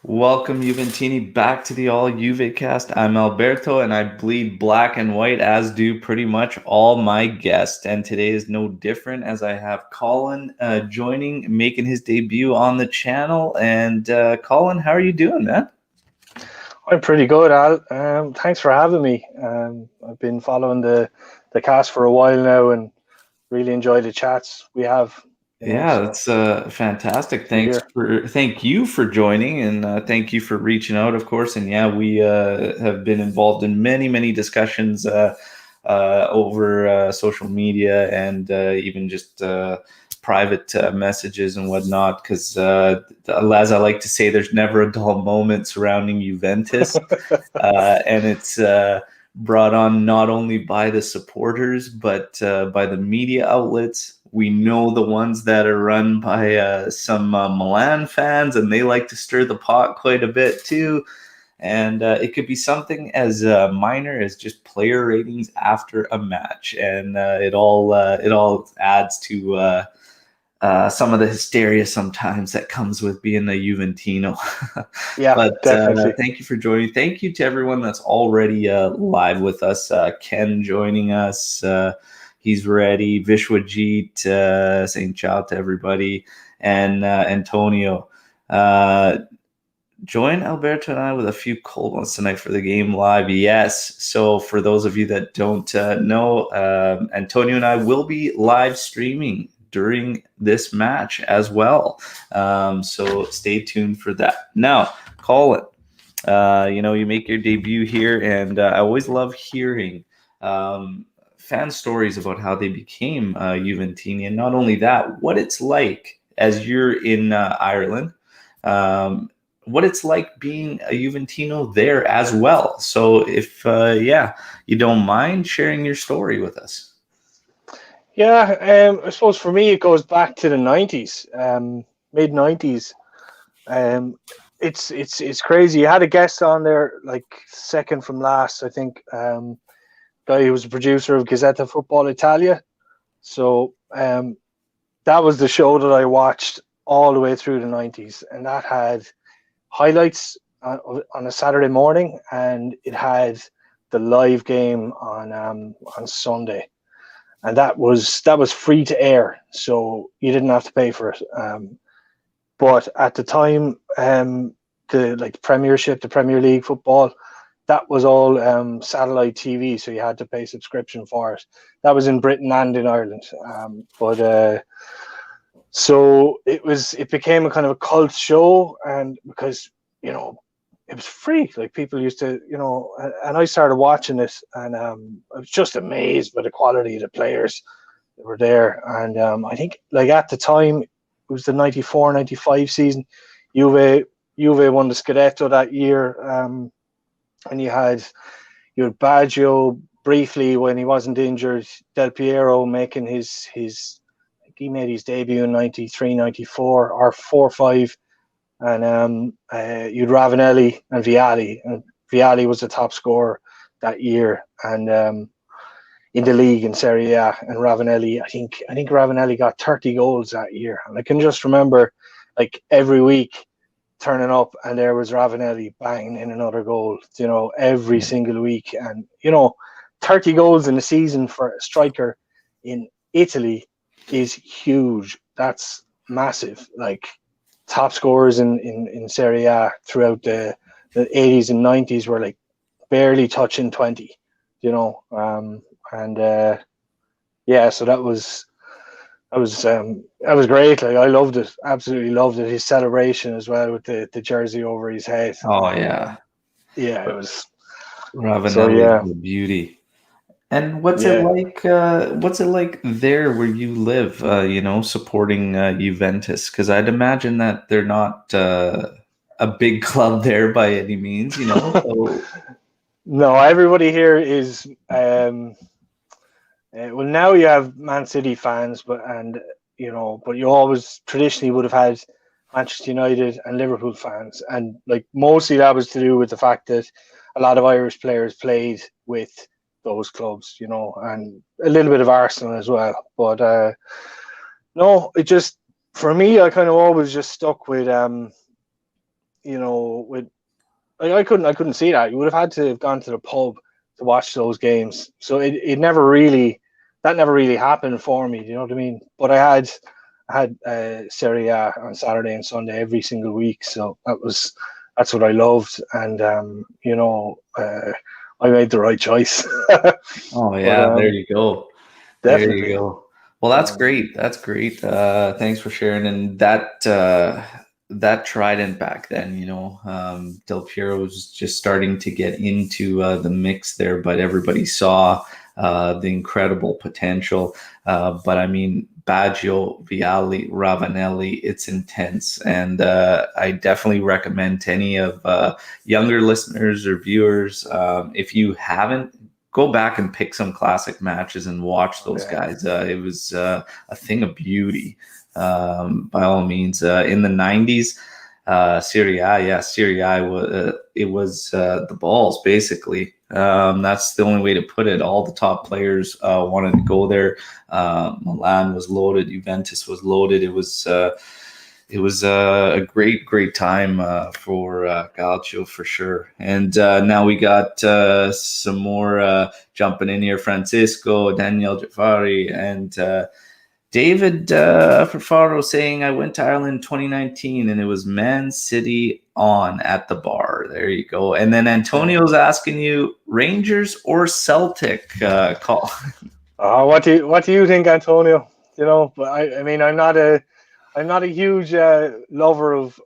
Welcome, Juventini, back to the All Juve cast. I'm Alberto, and I bleed black and white, as do pretty much all my guests. And today is no different, as I have Colin joining, making his debut on the channel. And Colin, how are you doing, man? I'm pretty good, Al. Thanks for having me. I've been following the cast for a while now and really enjoy the chats we have. Yeah, So that's fantastic. to hear. Thank you for joining, and thank you for reaching out, of course. And yeah, we have been involved in many discussions over social media and even just private messages and whatnot. Because as I like to say, there's never a dull moment surrounding Juventus, and it's brought on not only by the supporters but by the media outlets. We know the ones that are run by some Milan fans, and they like to stir the pot quite a bit too. And it could be something as minor as just player ratings after a match, and it all adds to some of the hysteria sometimes that comes with being a Juventino. Yeah, But definitely. thank you for joining. Thank you to everyone that's already live with us. Ken joining us. He's ready. Vishwajit saying ciao to everybody. And Antonio. Join Alberto and I with a few cold ones tonight for the game live. Yes. So for those of you that don't know, Antonio and I will be live streaming during this match as well. So stay tuned for that. Now, Colin, you make your debut here, and I always love hearing fan stories about how they became Juventini, and not only that, what it's like as you're in Ireland. What it's like being a Juventino there as well. So if you don't mind sharing your story with us. Yeah, I suppose for me it goes back to the 90s, mid 90s. Um, it's crazy. You had a guest on there, like second from last, I think. Guy who was the producer of Gazzetta Football Italia. So that was the show that I watched all the way through the 90s, and that had highlights on a Saturday morning, and it had the live game on Sunday, and that was free to air, so you didn't have to pay for it. But at the time, the Premiership, the Premier League football, that was all satellite TV, so you had to pay subscription for it. That was in Britain and in Ireland, but. So it became a kind of a cult show, and because it was free, like people used to, and I started watching it, and I was just amazed by the quality of the players that were there. And I think, like, at the time it was the 94-95 season. Juve won the Scudetto that year, and you had Baggio briefly when he wasn't injured, Del Piero making he made his debut in 93, 94, or 4-5. And you'd Ravanelli and Vialli. And Vialli was the top scorer that year, and in the league in Serie A. And Ravanelli, I think Ravanelli got 30 goals that year. And I can just remember, like, every week turning up, and there was Ravanelli banging in another goal, every single week. And 30 goals in a season for a striker in Italy is huge. That's massive. Like, top scorers in Serie A throughout the 80s and 90s were like barely touching 20, and so that was great. Like, I loved it, absolutely loved it. His celebration as well with the jersey over his head. Oh yeah, Yeah, it was. So Ravanelli is yeah, the beauty. And what's it yeah. like? What's it like there where you live? Supporting Juventus, because I'd imagine that they're not a big club there by any means. So No, everybody here is. Well, now you have Man City fans, but you always traditionally would have had Manchester United and Liverpool fans, and like mostly that was to do with the fact that a lot of Irish players played with those clubs, and a little bit of Arsenal as well. But no, it just, for me, I kind of always just stuck with with I couldn't see that. You would have had to have gone to the pub to watch those games. So it never really that never really happened for me. Do you know what I mean? But I had Serie A on Saturday and Sunday every single week. So that's what I loved, and I made the right choice. Oh But yeah, there you go. There you definitely. go. Well, that's great. That's great. Thanks for sharing. And that trident back then, Del Piero was just starting to get into the mix there, but everybody saw the incredible potential. But I mean, Baggio, Vialli, Ravanelli, it's intense, and I definitely recommend to any of younger listeners or viewers, if you haven't, go back and pick some classic matches and watch those Yeah. guys. It was a thing of beauty, by all means. In the 90s, Serie A, Serie A it was the balls basically. That's the only way to put it. All the top players wanted to go there. Milan was loaded. Juventus was loaded. It was a great time for Calcio for sure. And now we got some more jumping in here. Francisco, Daniel Jafari, and David Fafaro saying, I went to Ireland in 2019 and it was Man City on at the bar. There you go. And then Antonio's asking you, Rangers or Celtic call? What do you think, Antonio? But I mean, I'm not a huge lover of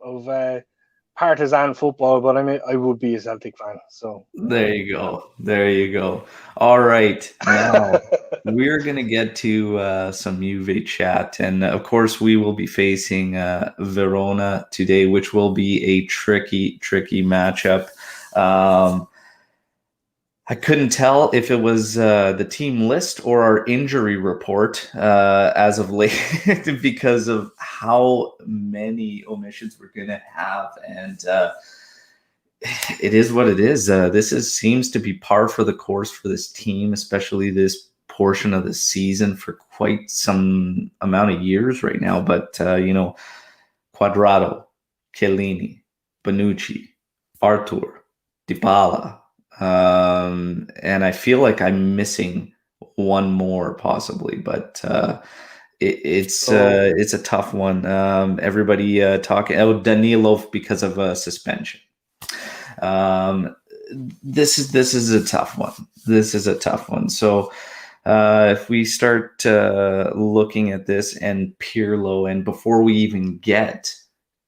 partisan football, but I mean, I would be a Celtic fan. So There you go. There you go. All right. Now we're going to get to some Juve chat. And of course, we will be facing Verona today, which will be a tricky matchup. Um, I couldn't tell if it was the team list or our injury report as of late because of how many omissions we're going to have. And it is what it is. Seems to be par for the course for this team, especially this portion of the season for quite some amount of years right now. But Quadrado, Chiellini, Bonucci, Artur, Dybala, and I feel like I'm missing one more possibly, but it's a tough one. Everybody talking. Oh, Danilov because of a suspension. This is a tough one. This is a tough one. So if we start looking at this and Pirlo, and before we even get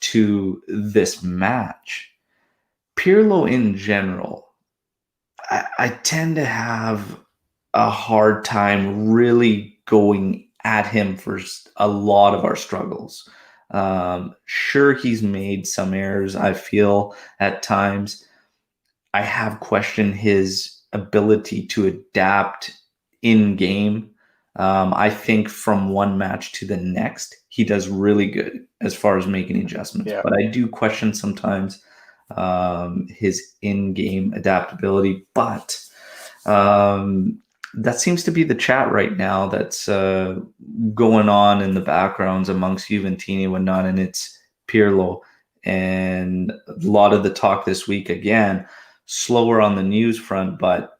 to this match, Pirlo in general, I tend to have a hard time really going at him for a lot of our struggles. Sure, he's made some errors, I feel, at times. I have questioned his ability to adapt in game. I think from one match to the next, he does really good as far as making adjustments. Yeah. But I do question sometimes his in-game adaptability. But that seems to be the chat right now that's going on in the backgrounds amongst Juventini and whatnot, and it's Pirlo. And a lot of the talk this week, again, slower on the news front, but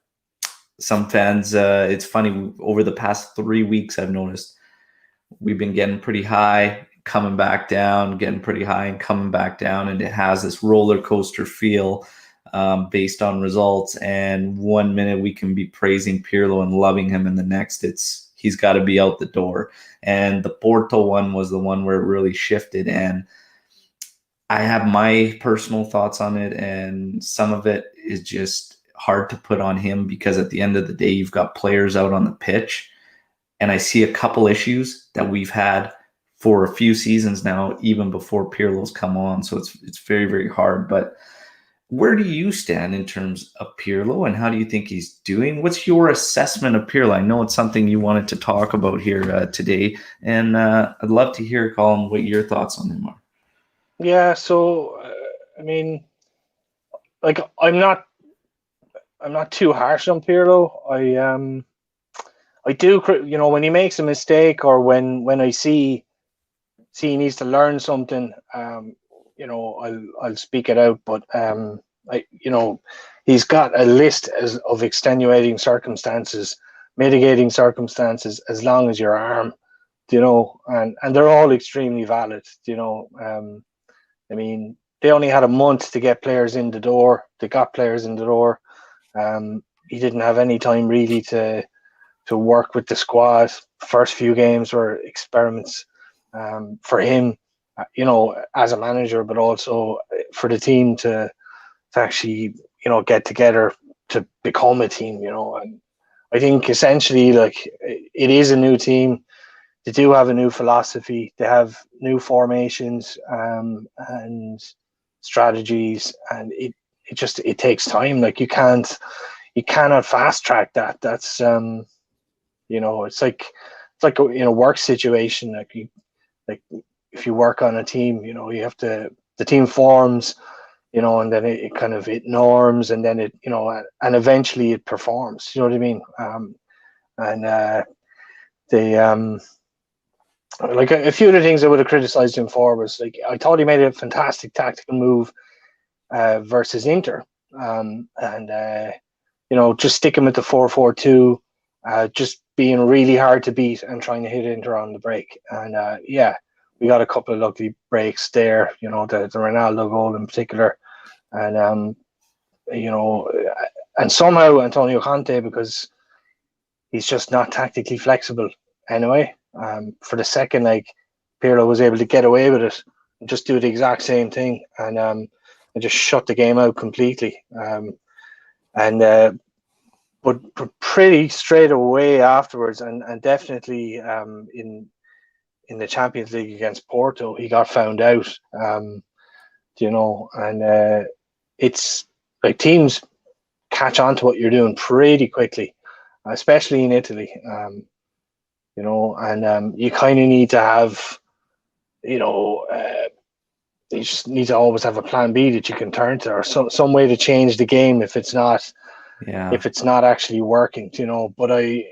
some fans, it's funny, over the past 3 weeks, I've noticed we've been getting pretty high, coming back down, getting pretty high and coming back down. And it has this roller coaster feel based on results. And 1 minute we can be praising Pirlo and loving him, and the next he's got to be out the door. And the Porto one was the one where it really shifted. And I have my personal thoughts on it, and some of it is just hard to put on him because at the end of the day, you've got players out on the pitch, and I see a couple issues that we've had for a few seasons now, even before Pirlo's come on. So it's very, very hard. But where do you stand in terms of Pirlo, and how do you think he's doing? What's your assessment of Pirlo? I know it's something you wanted to talk about here today, and I'd love to hear, Colin, what your thoughts on him are. Yeah, so I mean, like I'm not too harsh on Pirlo. I do, when he makes a mistake, or when I see he needs to learn something, I'll speak it out, but he's got a list of extenuating circumstances, mitigating circumstances, as long as your arm, and they're all extremely valid. I mean, they only had a month to get players in the door. They got players in the door. He didn't have any time really to work with the squad. First few games were experiments for him, as a manager, but also for the team to actually, get together to become a team, and I think essentially, like, it is a new team. They do have a new philosophy. They have new formations and strategies, and it takes time. Like, you cannot fast track that. That's it's like a work situation. Like if you work on a team, you have to, the team forms, and then it norms, and then and eventually it performs. You know what I mean? And they like, a few of the things I would have criticized him for was, like, I thought he made a fantastic tactical move versus Inter, and just sticking with the 4-4-2, just being really hard to beat and trying to hit Inter on the break. And we got a couple of lucky breaks there, the Ronaldo goal in particular, and and somehow Antonio Conte, because he's just not tactically flexible anyway. For the second leg, Pirlo was able to get away with it and just do the exact same thing, and just shut the game out completely. But pretty straight away afterwards, and definitely in the Champions League against Porto, he got found out. And it's like, teams catch on to what you're doing pretty quickly, especially in Italy. And you kind of need to have, you just need to always have a plan B that you can turn to, or some way to change the game if it's not actually working. But I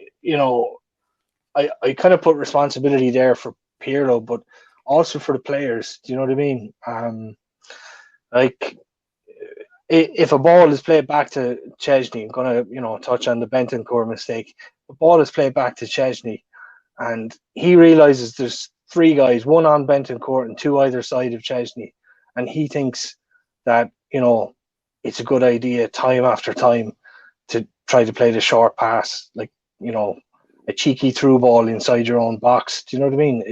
kind of put responsibility there for Pirlo, but also for the players. Do you know what I mean? Like, if a ball is played back to Chesney, I'm gonna touch on the Bentancur mistake. The ball is played back to Chesney, and he realizes there's three guys, one on Bentancur and two either side of Chesney, and he thinks that it's a good idea time after time to try to play the short pass, like, a cheeky through ball inside your own box. Do you know what I mean?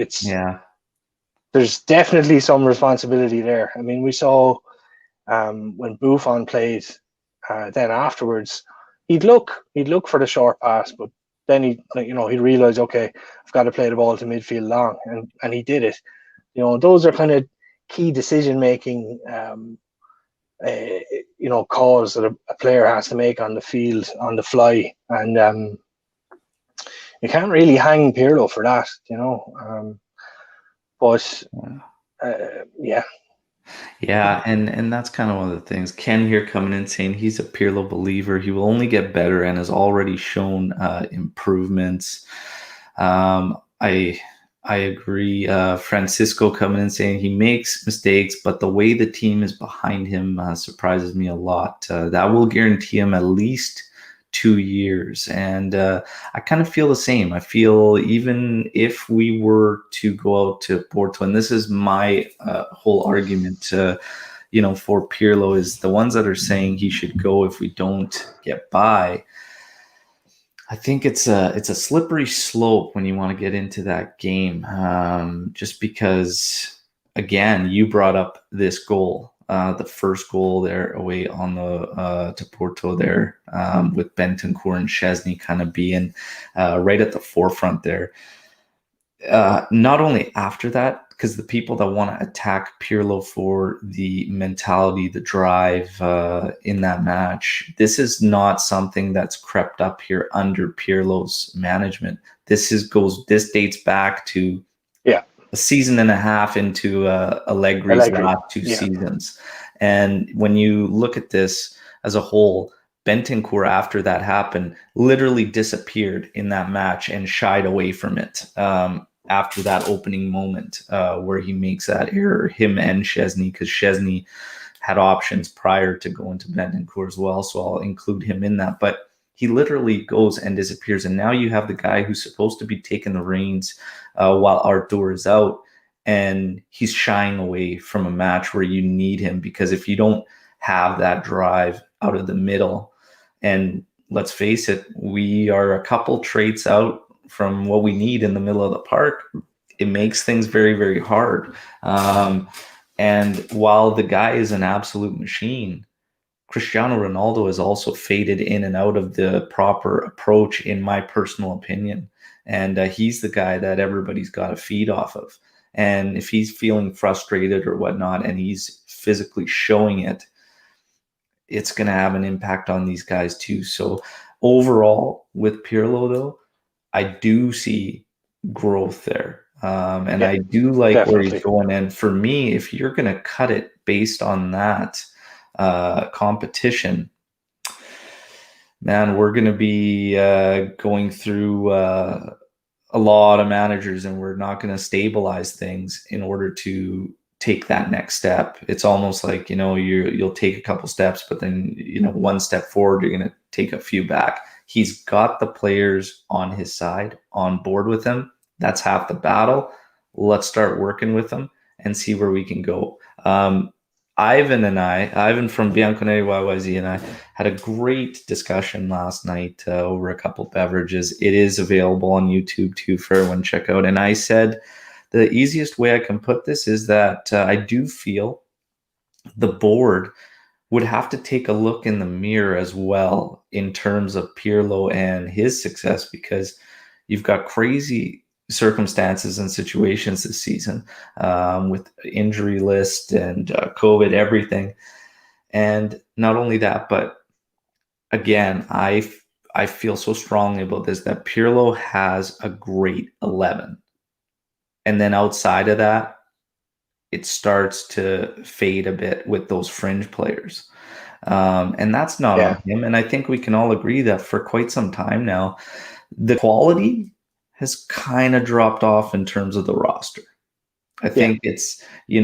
There's definitely some responsibility there. I mean, we saw when Buffon played, then afterwards he'd look for the short pass, but then he'd realize, okay, I've got to play the ball to midfield long, and he did it. Those are kind of key decision making calls that a player has to make on the field on the fly, and you can't really hang Pirlo for that, but yeah. Yeah, and that's kind of one of the things. Ken here coming in saying he's a Pirlo believer. He will only get better and has already shown improvements. I agree. Francisco coming in saying he makes mistakes, but the way the team is behind him surprises me a lot. That will guarantee him at least 2 years. And I kind of feel the same. I feel even if we were to go out to Porto, and this is my whole argument, for Pirlo, is the ones that are saying he should go if we don't get by. I think it's a slippery slope when you want to get into that game, just because, again, you brought up this goal. The first goal there away on the to Porto there, with Bentancur and Chesney kind of being right at the forefront there. Not only after that, because the people that want to attack Pirlo for the mentality, the drive in that match, this is not something that's crept up here under Pirlo's management. This dates back to a season and a half into Allegri's last two seasons. And when you look at this as a whole, Bentancur, after that happened, literally disappeared in that match and shied away from it. after that opening moment where he makes that error, him and Szczesny, because Szczesny had options prior to going to Bentancur as well, so I'll include him in that. But he literally goes and disappears, and now you have the guy who's supposed to be taking the reins while Artur is out, and he's shying away from a match where you need him, because if you don't have that drive out of the middle, and let's face it, we are a couple traits out from what we need in the middle of the park, it makes things very, very hard. And while the guy is an absolute machine, Cristiano Ronaldo has also faded in and out of the proper approach, in my personal opinion. And he's the guy that everybody's got to feed off of. And if he's feeling frustrated or whatnot, and he's physically showing it, it's going to have an impact on these guys too. So overall, with Pirlo, though, I do see growth there. And I do like definitely where he's going. And for me, if you're going to cut it based on that competition, man, we're going to be going through a lot of managers, and we're not going to stabilize things in order to take that next step. It's almost like, you'll take a couple steps, but then, one step forward, you're going to take a few back. He's got the players on his side, on board with him. That's half the battle. Let's start working with them and see where we can go. Ivan from Bianconeri YYZ and I had a great discussion last night over a couple beverages. It is available on YouTube too for everyone to check out. And I said, the easiest way I can put this is that I do feel the board would have to take a look in the mirror as well in terms of Pirlo and his success, because you've got crazy circumstances and situations this season with injury list and COVID, everything. And not only that, but again, I feel so strongly about this, that Pirlo has a great 11. And then outside of that, it starts to fade a bit with those fringe players. And that's not on him. And I think we can all agree that for quite some time now, the quality has kind of dropped off in terms of the roster. I think it's, it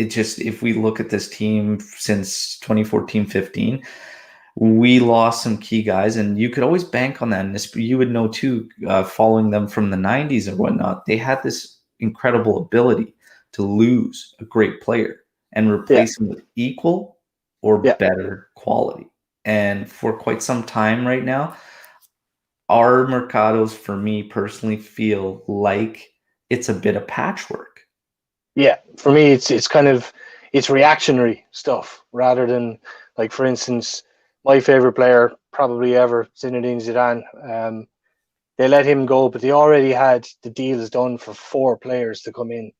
just, if we look at this team since 2014-15, we lost some key guys, and you could always bank on that. And this, you would know too, following them from the 90s and whatnot, they had this incredible ability to lose a great player and replace him with equal or better quality. And for quite some time right now, our mercados, for me personally, feel like it's a bit of patchwork. Yeah, for me, it's kind of, it's reactionary stuff rather than, like, for instance, my favorite player probably ever, Zinedine Zidane. They let him go, but they already had the deals done for 4 players to come in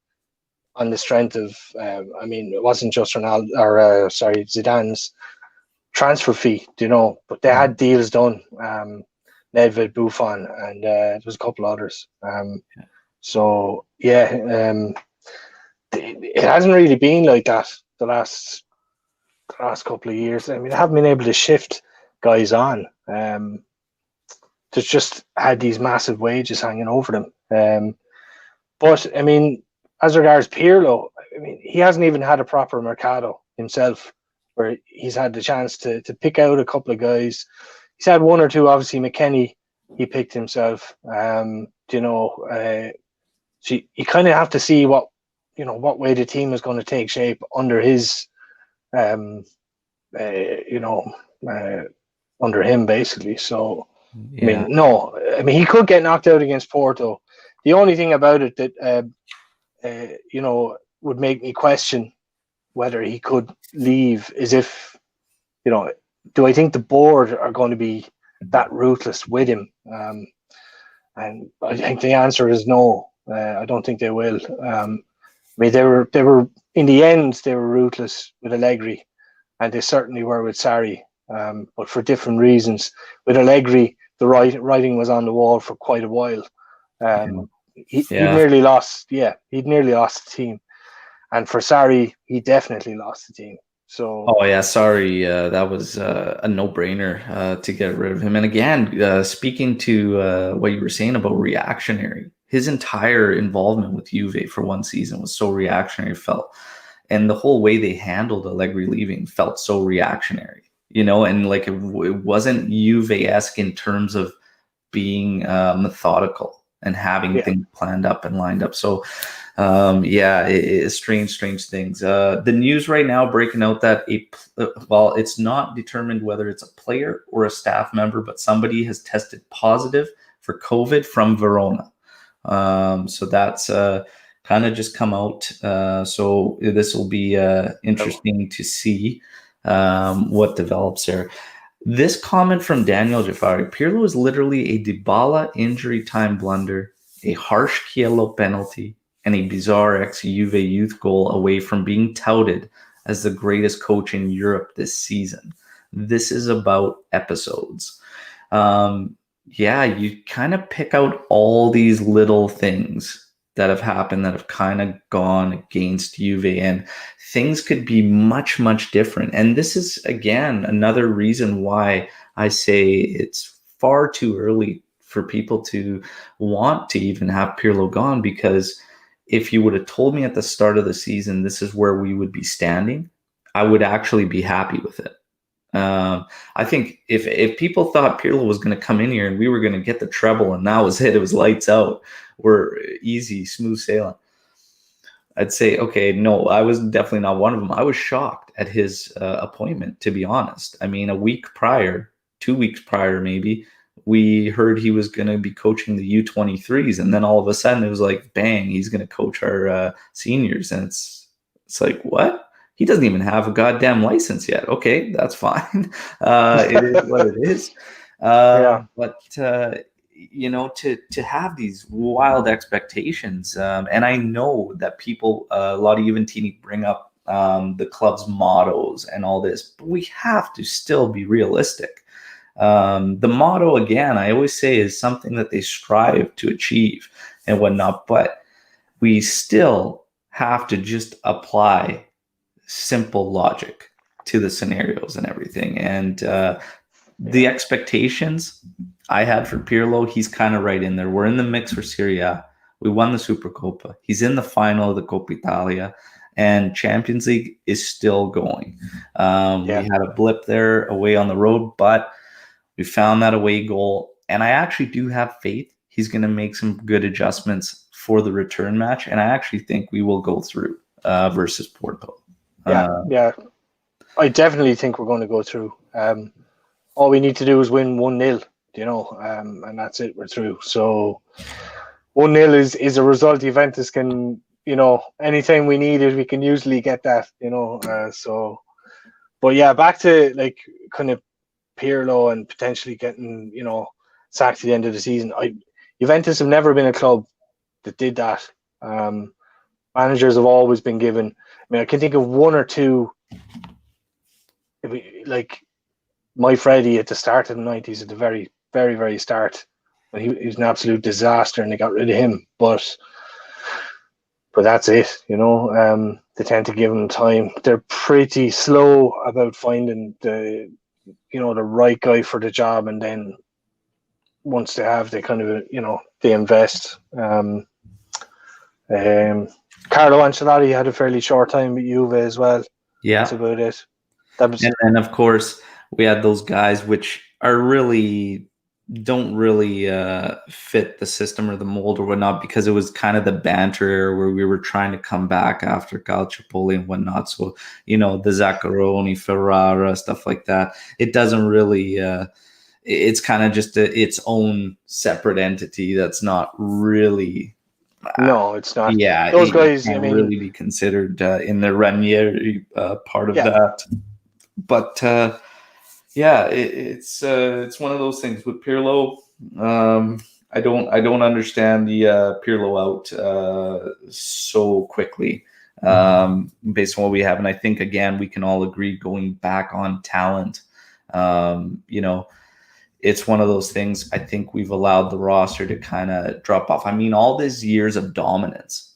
on the strength of, it wasn't just Zidane's transfer fee, but they had deals done. Nedved, Buffon, and there was a couple others. It hasn't really been like that the last couple of years. I mean, they haven't been able to shift guys on. They've just had these massive wages hanging over them. But I mean, as regards Pirlo, I mean, he hasn't even had a proper mercado himself, where he's had the chance to pick out a couple of guys. He's had one or two, obviously. McKennie, he picked himself. So you kind of have to see what way the team is going to take shape under his, under him, basically. So, I mean, he could get knocked out against Porto. The only thing about it that, would make me question whether he could leave is if, do I think the board are going to be that ruthless with him? And I think the answer is no. I don't think they will. I mean, they were in the end, they were ruthless with Allegri, and they certainly were with Sarri, but for different reasons. With Allegri, the writing was on the wall for quite a while. He'd nearly lost. Yeah, he'd nearly lost the team, and for Sarri, he definitely lost the team. So Oh yeah, sorry. That was a no-brainer to get rid of him. And again, speaking to what you were saying about reactionary, his entire involvement with Juve for one season was so reactionary. Felt, and the whole way they handled Allegri leaving felt so reactionary. And like it wasn't Juve-esque in terms of being methodical and having yeah, things planned up and lined up. So, yeah, it's strange things. The news right now breaking out that well, it's not determined whether it's a player or a staff member, but somebody has tested positive for COVID from Verona. So that's kind of just come out. So this will be interesting to see what develops there. This comment from Daniel Jafari: Pirlo is literally a Dybala injury time blunder, a harsh Chiellini penalty, and a bizarre ex-Juve youth goal away from being touted as the greatest coach in Europe this season. This is about episodes. Yeah, you kind of pick out all these little things that have happened that have kind of gone against Juve, and things could be much different. And this is, again, another reason why I say it's far too early for people to want to even have Pirlo gone, because if you would have told me at the start of the season this is where we would be standing, I would actually be happy with it. I think if people thought Pirlo was going to come in here and we were going to get the treble and that was it was lights out, we're easy, smooth sailing, I'd say, okay, no, I was definitely not one of them. I was shocked at his appointment, to be honest. I mean, a week prior, 2 weeks prior, maybe, we heard he was going to be coaching the U23s, and then all of a sudden it was like, bang, he's going to coach our seniors, and it's like, what? He doesn't even have a goddamn license yet. Okay, that's fine. It is what it is. yeah, To have these wild expectations, and I know that people, a lot of Juventini bring up the club's mottos and all this, but we have to still be realistic. The motto, again, I always say, is something that they strive to achieve and whatnot, but we still have to just apply simple logic to the scenarios and everything. And the expectations I had for Pirlo, he's kind of right in there. We're in the mix for Serie A. We won the Supercoppa. He's in the final of the Coppa Italia, and Champions League is still going. yeah, We had a blip there away on the road, but we found that away goal. And I actually do have faith he's going to make some good adjustments for the return match. And I actually think we will go through versus Porto. yeah. I definitely think we're going to go through. All we need to do is win 1-0, and that's it. We're through. So 1-0 is a result Juventus can, anytime we need it, we can usually get that, so. But yeah, back to like kind of Pirlo and potentially getting, sacked at the end of the season. Juventus have never been a club that did that. Managers have always been given. I mean, I can think of one or two. Like my Freddie at the start of the 90s, at the very, very, very start, when he was an absolute disaster, and they got rid of him. But that's it. They tend to give him time. They're pretty slow about finding the right guy for the job, and then once they have, they kind of they invest. Carlo Ancelotti had a fairly short time with Juve as well. Yeah, that's about it. And of course we had those guys which are really don't really fit the system or the mold or whatnot, because it was kind of the banter where we were trying to come back after Calciopoli and whatnot. So, the Zaccaroni, Ferrara, stuff like that. It doesn't really, it's kind of just its own separate entity that's not really. No, it's not. Yeah, those guys, I mean, really be considered in the Ranieri part of that. But yeah, it's one of those things with Pirlo. I don't understand the Pirlo out so quickly based on what we have, and I think again we can all agree, going back on talent. It's one of those things. I think we've allowed the roster to kind of drop off. I mean, all these years of dominance,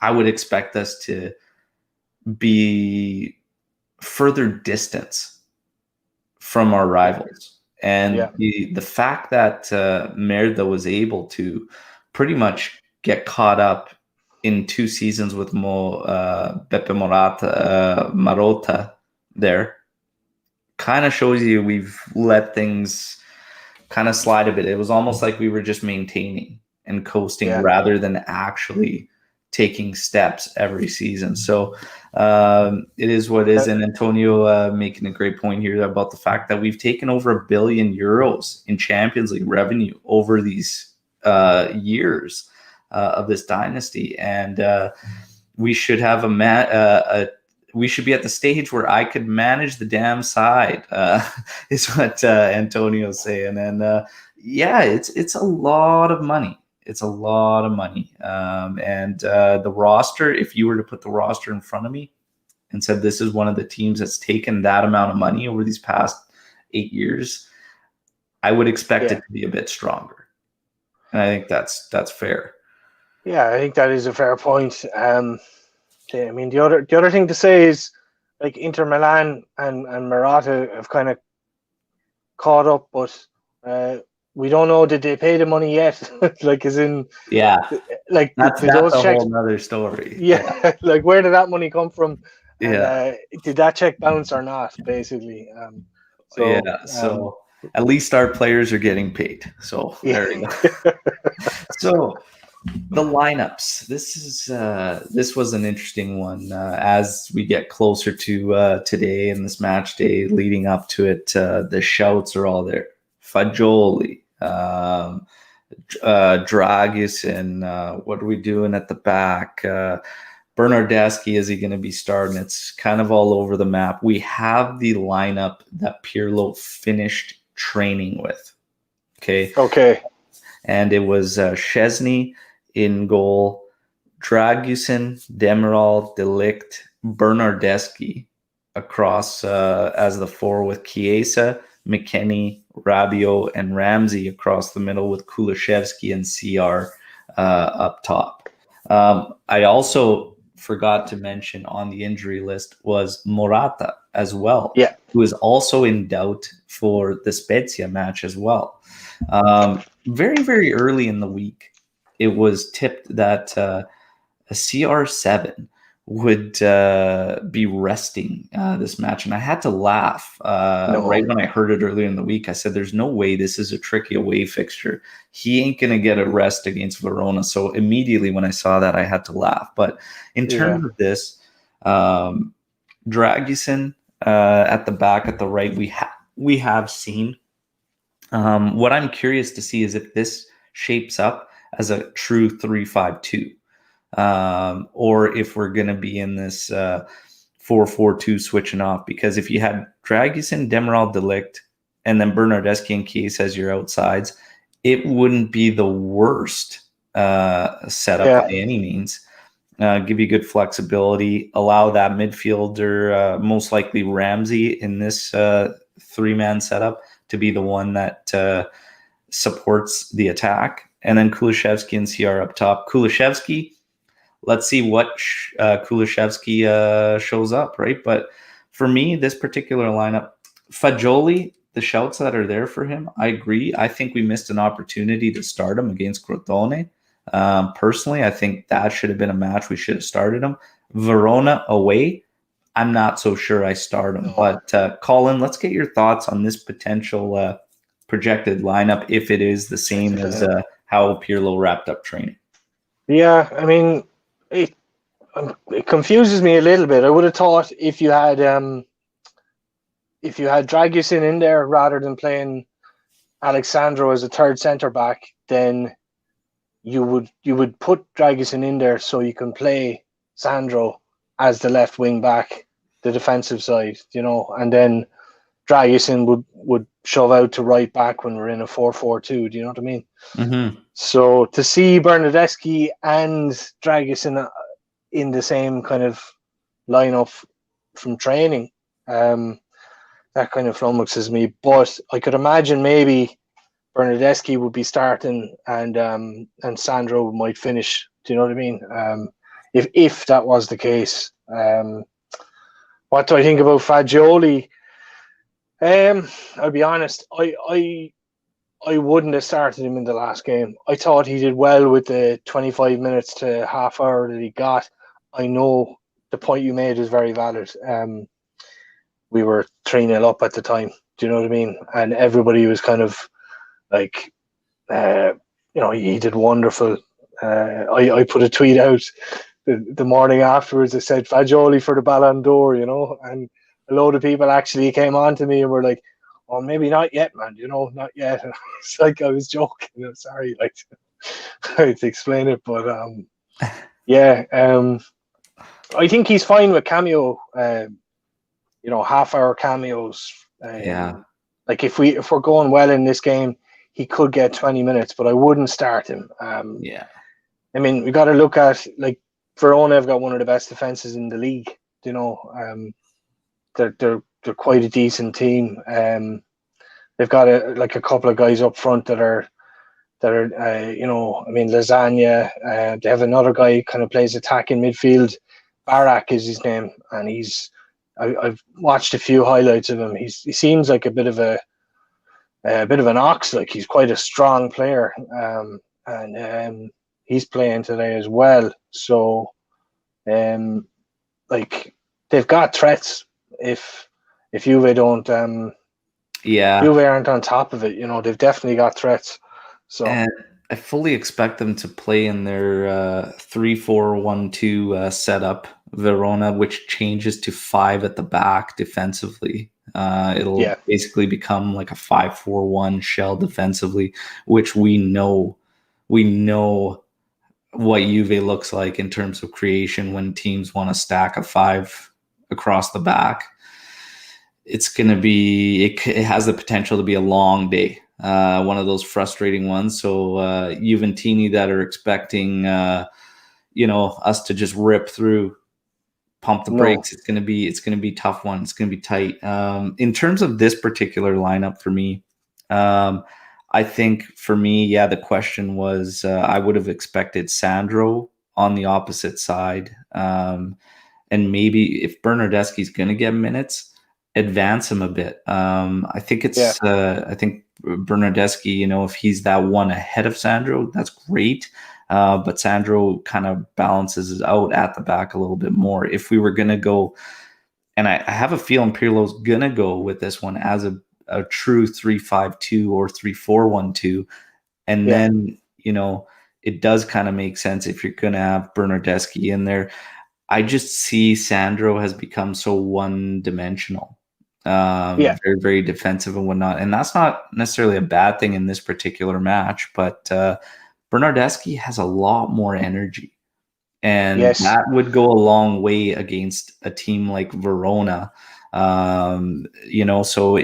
I would expect us to be further distance from our rivals. And the fact that Merda was able to pretty much get caught up in 2 seasons with Beppe Marotta there kind of shows you we've let things kind of slide a bit. It was almost like we were just maintaining and coasting rather than actually taking steps every season. So it is what it is. And Antonio making a great point here about the fact that we've taken over €1 billion in Champions League revenue over these years of this dynasty. And we should have we should be at the stage where I could manage the damn side, is what Antonio's saying. And it's a lot of money. It's a lot of money. And the roster, if you were to put the roster in front of me and said this is one of the teams that's taken that amount of money over these past 8 years, I would expect it to be a bit stronger. And I think that's fair. Yeah, I think that is a fair point. I mean, the other thing to say is, like, Inter Milan and Marotta have kind of caught up, but we don't know, did they pay the money yet? Like, as in, like, that's those a checks, whole other story. Yeah, like, where did that money come from? And, did that check bounce or not? Basically, so at least our players are getting paid. So there you go. So the lineups. This was an interesting one. As we get closer to today and this match day leading up to it, the shouts are all there. Fagioli, Dragusin, what are we doing at the back? Bernardeschi, is he going to be starting? It's kind of all over the map. We have the lineup that Pirlo finished training with. Okay. And it was Szczesny in goal, Dragusin, Demiral, De Ligt, Bernardeschi across as the four, with Chiesa, McKennie, Rabiot, and Ramsey across the middle, with Kulusevski and CR up top. I also forgot to mention on the injury list was Morata as well, who is also in doubt for the Spezia match as well. Very, very early in the week, it was tipped that a CR7 would be resting this match. And I had to laugh right when I heard it earlier in the week. I said, there's no way this is a tricky away fixture. He ain't going to get a rest against Verona. So immediately when I saw that, I had to laugh. But in terms of this, Dragusin at the back, at the right, we have seen. What I'm curious to see is if this shapes up as a true 3-5-2. Or if we're going to be in this 4-4-2 switching off. Because if you had Dragusin, Demiral, De Ligt, and then Bernardeschi and Chiesa as your outsides, it wouldn't be the worst setup by any means. Give you good flexibility, allow that midfielder, most likely Ramsey in this 3-man setup, to be the one that supports the attack. And then Kulusevski and CR up top. Kulusevski, let's see what Kulusevski shows up, right? But for me, this particular lineup, Fagioli, the shouts that are there for him, I agree. I think we missed an opportunity to start him against Crotone. Personally, I think that should have been a match we should have started him. Verona away, I'm not so sure I start him. But Colin, let's get your thoughts on this potential projected lineup, if it is the same as how Pirlo wrapped up training. Yeah, I mean, it confuses me a little bit. I would have thought if you had Dragusin in there rather than playing Alexandro as a third centre back, then you would put Dragusin in there so you can play Sandro as the left wing back, the defensive side, and then Dragusin would shove out to right back when we're in a 4-4-2. Do you know what I mean? Mm-hmm. So to see Bernardeschi and Dragusin in the same kind of lineup from training, that kind of flummoxes me. But I could imagine maybe Bernardeschi would be starting and Sandro might finish. Do you know what I mean? If that was the case. What do I think about Fagioli? I'll be honest. I wouldn't have started him in the last game. I thought he did well with the 25 minutes to half hour that he got. I know the point you made is very valid. We were 3-0 up at the time. Do you know what I mean? And everybody was kind of like, he did wonderful. I put a tweet out the morning afterwards that said Fagioli for the Ballon d'Or, and a load of people actually came on to me and were like, "Oh, maybe not yet, man. Not yet." And it's like I was joking. Sorry, like to explain it, but yeah. I think he's fine with cameo. Half-hour cameos. Yeah. Like if we're going well in this game, he could get 20 minutes, but I wouldn't start him. Yeah. I mean, we got to look at like Verona have got one of the best defenses in the league. They're quite a decent team. They've got a couple of guys up front that are Lasagna. They have another guy who kind of plays attack in midfield. Barak is his name, and I've watched a few highlights of him. He seems like a bit of an ox. Like he's quite a strong player, and he's playing today as well. So, they've got threats. If Juve don't, Juve aren't on top of it. They've definitely got threats. So, and I fully expect them to play in their 3-4-1-2 setup, Verona, which changes to 5 at the back defensively. It'll basically become like a 5-4-1 shell defensively, which we know what Juve looks like in terms of creation when teams want to stack a 5 across the back. It's going to be, it has the potential to be a long day. One of those frustrating ones. So Juventini that are expecting, us to just rip through, pump the brakes. It's going to be a tough one. It's going to be tight. In terms of this particular lineup for me, I think for me, the question was I would have expected Sandro on the opposite side. And maybe if Bernardeschi's going to get minutes, advance him a bit. I think I think Bernardeschi, if he's that one ahead of Sandro, that's great. But Sandro kind of balances out at the back a little bit more. If we were going to go, and I have a feeling Pirlo's going to go with this one as a true 3-5-2 or 3-4-1-2. And then, it does kind of make sense if you're going to have Bernardeschi in there. I just see Sandro has become so one-dimensional, very, very defensive and whatnot. And that's not necessarily a bad thing in this particular match, but Bernardeschi has a lot more energy. And that would go a long way against a team like Verona. So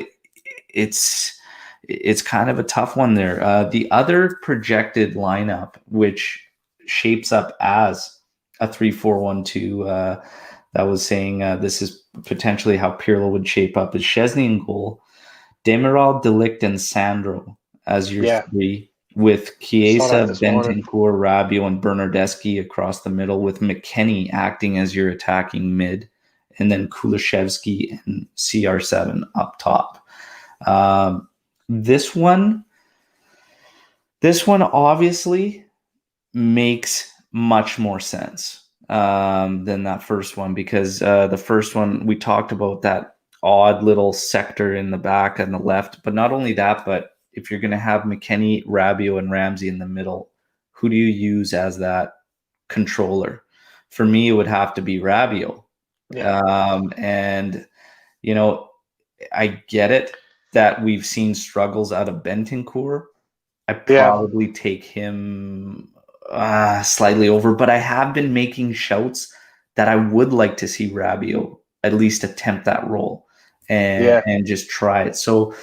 it's kind of a tough one there. The other projected lineup, which shapes up as a 3-4-1-2, that was saying this is potentially how Pirlo would shape up, is Szczesny in goal, Demiral, De Ligt, and Sandro as your 3, with Chiesa, Bentancur, Rabiot, and Bernardeschi across the middle, with McKennie acting as your attacking mid, and then Kulishevsky and CR7 up top. This one obviously makes much more sense than that first one, because the first one we talked about that odd little sector in the back and the left. But not only that, but if you're going to have McKennie, Rabiot, and Ramsey in the middle, who do you use as that controller? For me, it would have to be Rabiot. And I get it that we've seen struggles out of Bentancur. I probably take him slightly over, but I have been making shouts that I would like to see Rabiot at least attempt that role and just try it. So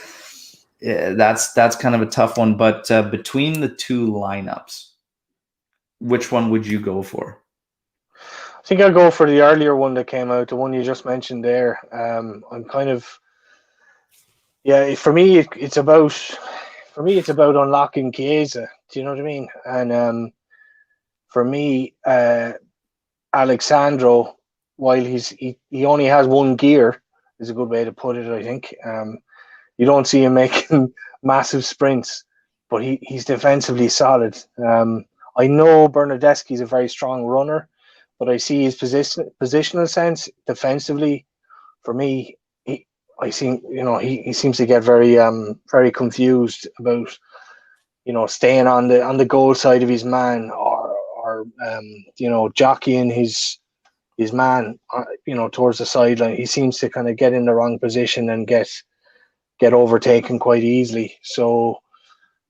that's kind of a tough one. But between the two lineups, which one would you go for? I think I'll go for the earlier one that came out, the one you just mentioned there. I'm kind of, for me it's about unlocking Chiesa. Do you know what I mean? And for me, Alexandro while he only has one gear, is a good way to put it. I think you don't see him making massive sprints, but he's defensively solid. I know Bernardeschi is a very strong runner, but I see his positional sense defensively. For me, I think he seems to get very confused about staying on the goal side of his man, or jockeying his man towards the sideline. He seems to kind of get in the wrong position and get overtaken quite easily. So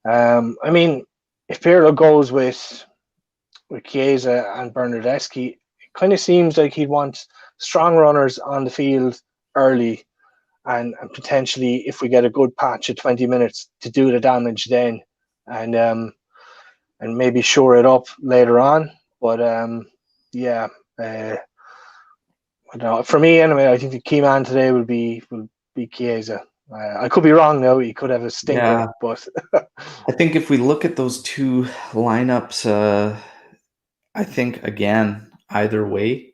I mean, if Pirlo goes with Chiesa and Bernardeschi, it kind of seems like he'd want strong runners on the field early, and potentially, if we get a good patch of 20 minutes, to do the damage then, and maybe shore it up later on. But yeah, I don't know. For me anyway, I think the key man today will be Chiesa. I could be wrong though. He could have a stinker, Yeah, but I think if we look at those two lineups, I think again, either way,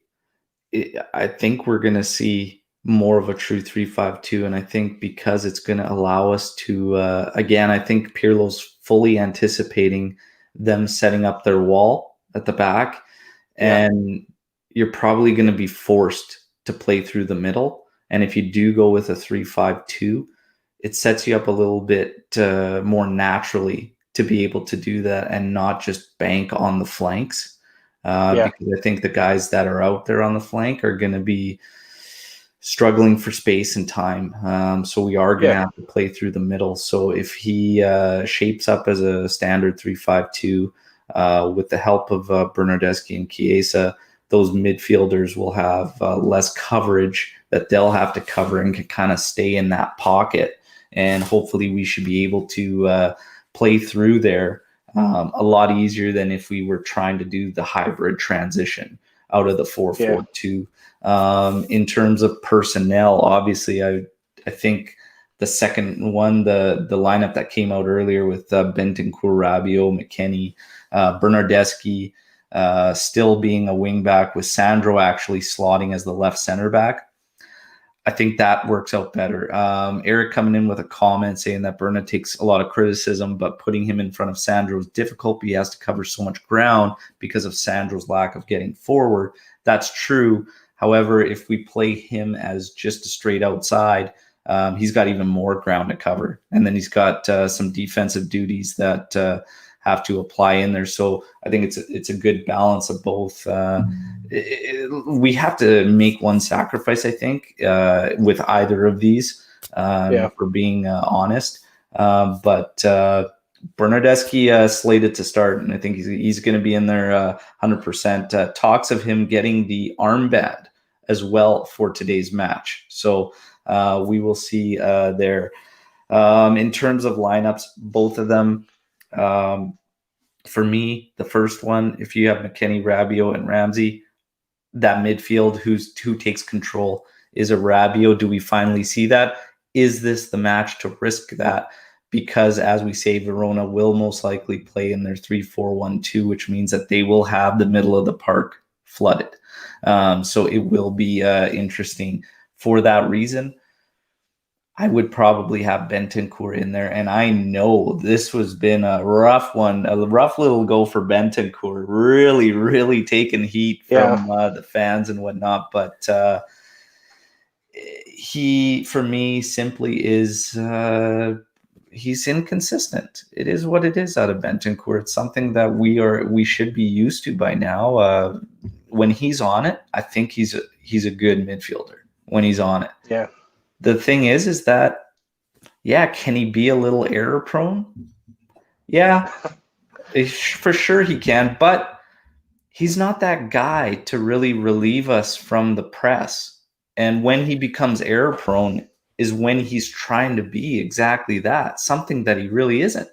I think we're going to see more of a true 3-5-2, and I think because it's going to allow us to again, I think Pirlo's fully anticipating them setting up their wall at the back, yeah, and you're probably going to be forced to play through the middle. And if you do go with a 3-5-2, it sets you up a little bit more naturally to be able to do that and not just bank on the flanks. yeah, Because I think the guys that are out there on the flank are going to be struggling for space and time. So we are going to yeah, have to play through the middle. So if he shapes up as a standard 3-5-2 with the help of Bernardeschi and Chiesa, those midfielders will have less coverage that they'll have to cover and can kind of stay in that pocket. And hopefully we should be able to play through there a lot easier than if we were trying to do the hybrid transition out of the yeah, 4-4-2. In terms of personnel, obviously, I think the second one, the lineup that came out earlier with Bentancur, Rabiot, McKennie, Bernardeschi, still being a wingback with Sandro actually slotting as the left center back. I think that works out better. Eric coming in with a comment saying that Berna takes a lot of criticism, but putting him in front of Sandro is difficult. He has to cover so much ground because of Sandro's lack of getting forward. That's true. However, if we play him as just a straight outside, he's got even more ground to cover. And then he's got some defensive duties that have to apply in there. So I think it's a good balance of both. We have to make one sacrifice, I think, with either of these, yeah, if we're being honest. But Bernardeschi slated to start, and I think he's going to be in there 100%. Talks of him getting the armband as well for today's match. So we will see there. In terms of lineups, both of them, for me, the first one, if you have McKennie, Rabiot, and Ramsey, that midfield who takes control is a Rabiot. Do we finally see that? Is this the match to risk that? Because as we say, Verona will most likely play in their 3-4-1-2, which means that they will have the middle of the park flooded. So it will be interesting for that reason. I would probably have Bentancur in there, and I know this has been a rough one, a rough little go for Bentancur. Really, really taking heat yeah. from the fans and whatnot. But he, for me, simply is he's inconsistent. It is what it is out of Bentancur. It's something that we should be used to by now. When he's on it, I think he's a good midfielder. When he's on it. Yeah. The thing is that, yeah, can he be a little error prone? Yeah, for sure he can, but he's not that guy to really relieve us from the press. And when he becomes error prone is when he's trying to be exactly that, something that he really isn't.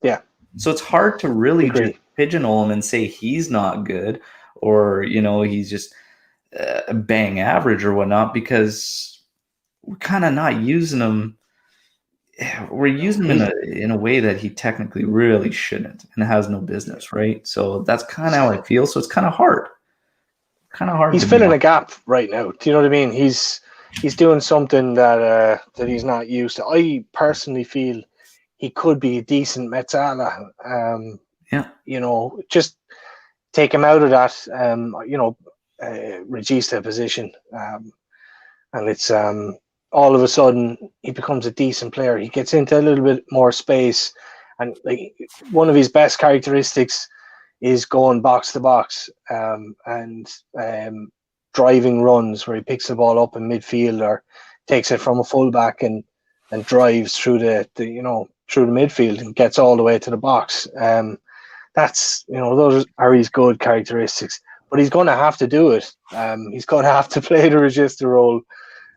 Yeah. So it's hard to really just Agree. pigeonhole him and say he's not good or, he's just bang average or whatnot, because we're kind of not using him. We're using him in a way that he technically really shouldn't and has no business, right? So that's kind of how I feel. So it's kind of hard. kind of hard he's to filling a know. gap right now. Do you know what I mean? He's doing something that he's not used to. I personally feel he could be a decent Metzala. Yeah, Just take him out of that, Regista position, and it's all of a sudden he becomes a decent player. He gets into a little bit more space, and like one of his best characteristics is going box to box and driving runs where he picks the ball up in midfield or takes it from a fullback and drives through through the midfield and gets all the way to the box. That's those are his good characteristics, but he's going to have to do it. He's going to have to play the Regista role.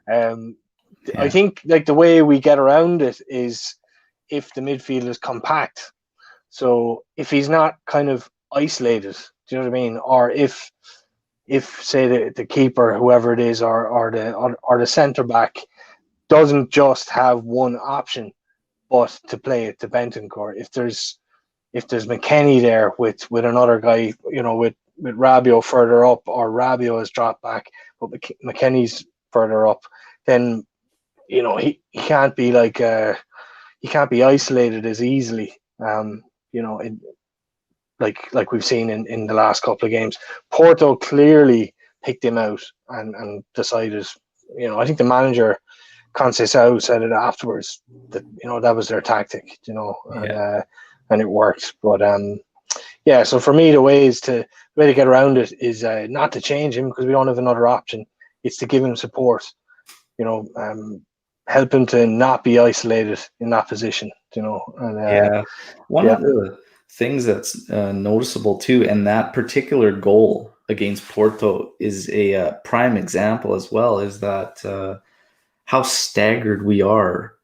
I yeah, think like the way we get around it is if the midfield is compact. So if he's not kind of isolated, do you know what I mean? Or if say the keeper, whoever it is, or the centre back doesn't just have one option, but to play it to Bentancur. If there's McKennie there with another guy, with Rabiot further up, or Rabiot has dropped back, but McKennie's further up, then he can't be he can't be isolated as easily. Like we've seen in the last couple of games. Porto clearly picked him out and decided. I think the manager Conceição said it afterwards that that was their tactic. yeah. And it worked. But yeah. So for me, the way to get around it is not to change him because we don't have another option. It's to give him support. Help him to not be isolated in that position. And Yeah. One yeah, of the things that's noticeable too, and that particular goal against Porto is a prime example as well, is that how staggered we are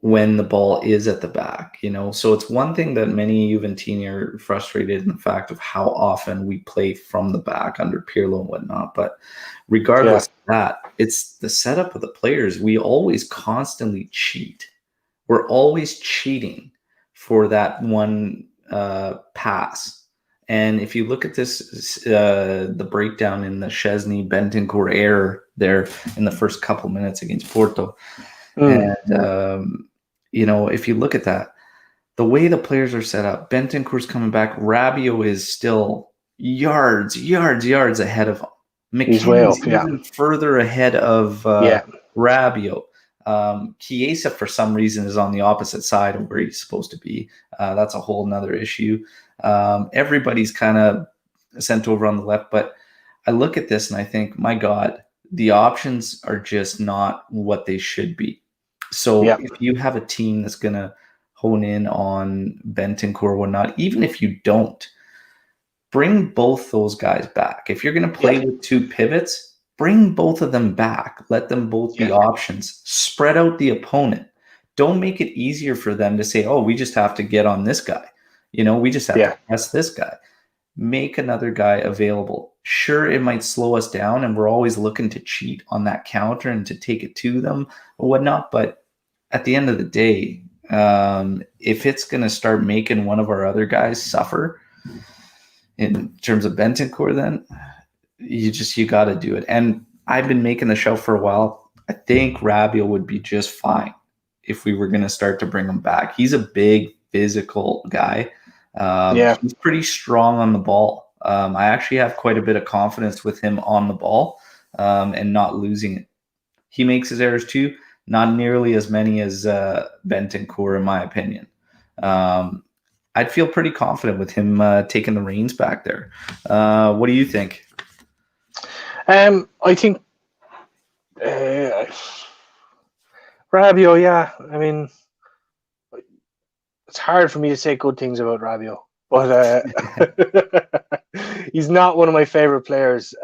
when the ball is at the back. So it's one thing that many Juventini are frustrated in the fact of how often we play from the back under Pirlo and whatnot. But yeah, regardless of that, it's the setup of the players. We always constantly cheat. We're always cheating for that one pass. And if you look at this, the breakdown in the Chesney Bentancur error there in the first couple minutes against Porto, and if you look at that, the way the players are set up, Bentancur's coming back, Rabiot is still yards ahead of him. he's way McKennie's up. Yeah, even further ahead of yeah, Rabiot. Chiesa, for some reason, is on the opposite side of where he's supposed to be. That's a whole nother issue. Everybody's kind of sent over on the left, but I look at this and I think, my God, the options are just not what they should be. So yeah, if you have a team that's going to hone in on Bentancur or whatnot, even if you don't, bring both those guys back. If you're going to play yeah, with two pivots, bring both of them back. Let them both be yeah, options. Spread out the opponent. Don't make it easier for them to say, oh, we just have to get on this guy. We just have to yeah, press this guy. Make another guy available. Sure, it might slow us down, and we're always looking to cheat on that counter and to take it to them or whatnot. But at the end of the day, if it's going to start making one of our other guys suffer in terms of Bentancur, then you got to do it. And I've been making the show for a while. I think Rabiot would be just fine if we were going to start to bring him back. He's a big physical guy. yeah, He's pretty strong on the ball. I actually have quite a bit of confidence with him on the ball and not losing it. He makes his errors too, not nearly as many as Bentancur, in my opinion. I'd feel pretty confident with him taking the reins back there. What do you think? I think Rabiot. Yeah, I mean, it's hard for me to say good things about Rabiot, but he's not one of my favorite players.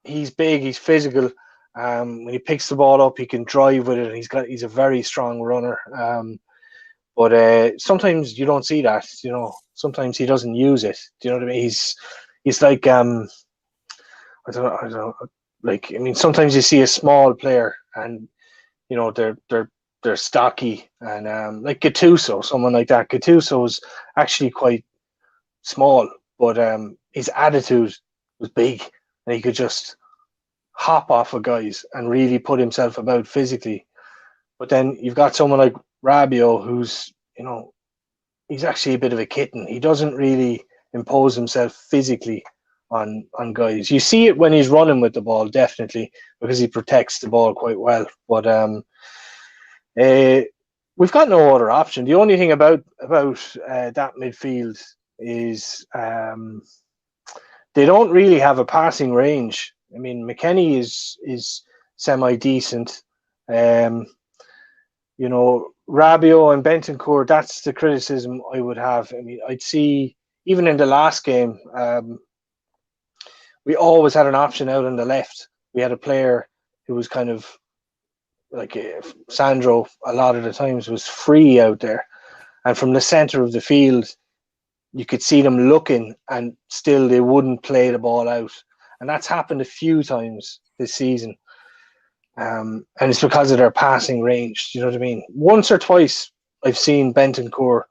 He's big, he's physical. When he picks the ball up, he can drive with it, and he's a very strong runner. But sometimes you don't see that. Sometimes he doesn't use it. Do you know what I mean? He's like I don't know. Like, I mean, sometimes you see a small player, and they're stocky, and like Gattuso, someone like that. Gattuso is actually quite small, but his attitude was big, and he could just hop off of guys and really put himself about physically. But then you've got someone like Rabiot, who's, he's actually a bit of a kitten. He doesn't really impose himself physically on guys. You see it when he's running with the ball, definitely, because he protects the ball quite well. But we've got no other option. The only thing about that midfield is they don't really have a passing range. I mean, McKennie is semi decent. Rabiot and Bentancur, that's the criticism I would have. I mean, I'd see, even in the last game, we always had an option out on the left. We had a player who was kind of like Sandro, a lot of the times, was free out there. And from the centre of the field, you could see them looking, and still they wouldn't play the ball out. And that's happened a few times this season. And it's because of their passing range. Do you know what I mean? Once or twice, I've seen Bentancur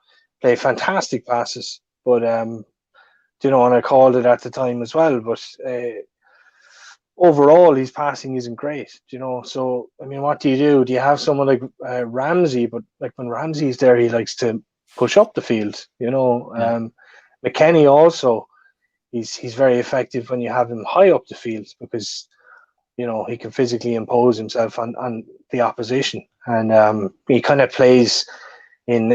play fantastic passes, but and I called it at the time as well. But overall, his passing isn't great. So I mean, what do you do? Do you have someone like Ramsey? But like when Ramsey's there, he likes to push up the field. McKennie also, he's very effective when you have him high up the field, because he can physically impose himself on the opposition, and he kind of plays in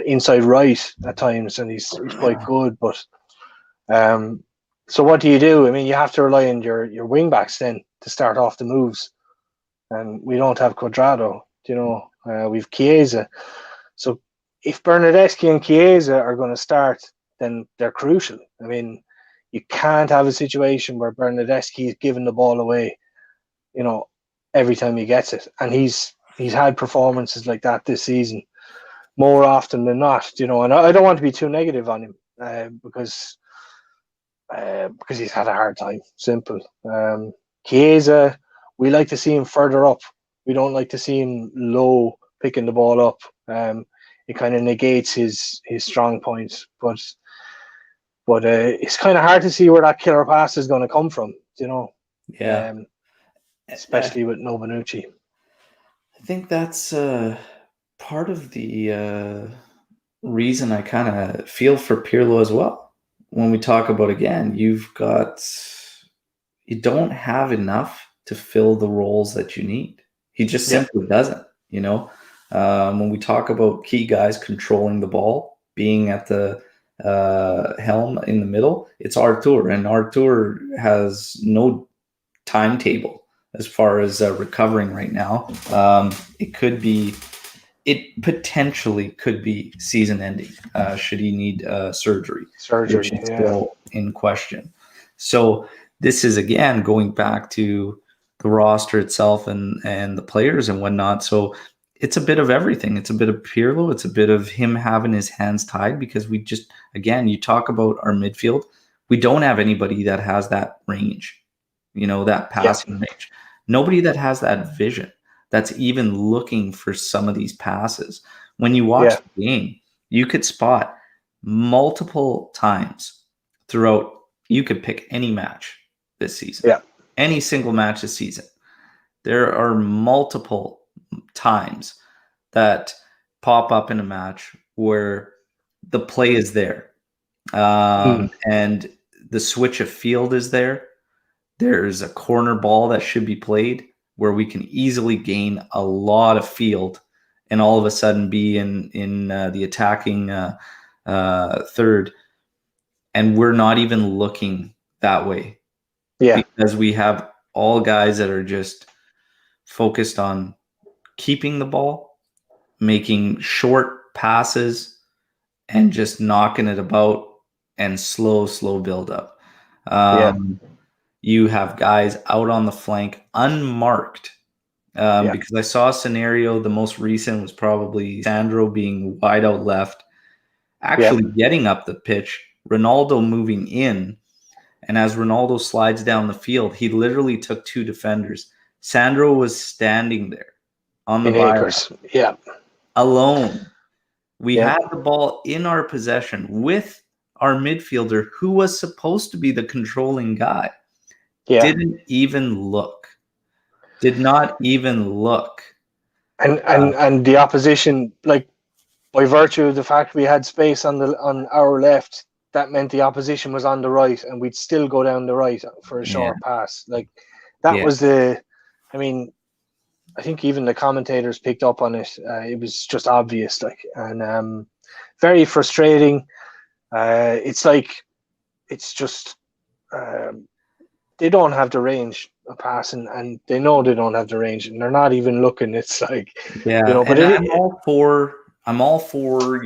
inside right at times, and he's quite good. But so what do you do? I mean, you have to rely on your wing backs then to start off the moves, and we don't have Cuadrado. We've Chiesa. So if Bernardeschi and Chiesa are going to start, then they're crucial. I mean, you can't have a situation where Bernardeschi is giving the ball away, every time he gets it. And he's had performances like that this season more often than not, and I don't want to be too negative on him because he's had a hard time. Simple. Chiesa, we like to see him further up. We don't like to see him low, picking the ball up. It kind of negates his strong points. But it's kind of hard to see where that killer pass is going to come from, Yeah. Especially with no Bonucci. I think that's part of the reason I kind of feel for Pirlo as well. When we talk about, again, you don't have enough to fill the roles that you need. He just simply doesn't, when we talk about key guys controlling the ball, being at the helm in the middle, it's Artur, and Artur has no timetable as far as recovering right now. It potentially could be season ending should he need surgery, which is still in question. So this is, again, going back to the roster itself and the players and whatnot. So it's a bit of everything. It's a bit of Pirlo. It's a bit of him having his hands tied, because we just, again, you talk about our midfield. We don't have anybody that has that range, that passing range. Nobody that has that vision, that's even looking for some of these passes. When you watch the game, you could spot multiple times throughout. You could pick any match this season, any single match this season. There are multiple times that pop up in a match where the play is there, and the switch of field is there. There's a corner ball that should be played where we can easily gain a lot of field and all of a sudden be in the attacking third, and we're not even looking that way. Because we have all guys that are just focused on keeping the ball, making short passes, and just knocking it about, and slow build up. You have guys out on the flank unmarked. Because I saw a scenario, the most recent was probably Sandro being wide out left, actually getting up the pitch, Ronaldo moving in, and as Ronaldo slides down the field, he literally took two defenders. Sandro was standing there on the byline, alone. We had the ball in our possession with our midfielder, who was supposed to be the controlling guy, Yeah. didn't even look. Did not even look. And the opposition, like, by virtue of the fact we had space on our left, that meant the opposition was on the right, and we'd still go down the right for a Yeah. short pass. Like, that Yeah. was the. I mean, I think even the commentators picked up on it. It was just obvious, like, and very frustrating. It's like, it's just they don't have the range of passing, and they know they don't have the range, and they're not even looking. It's like, Yeah, but and I'm all for,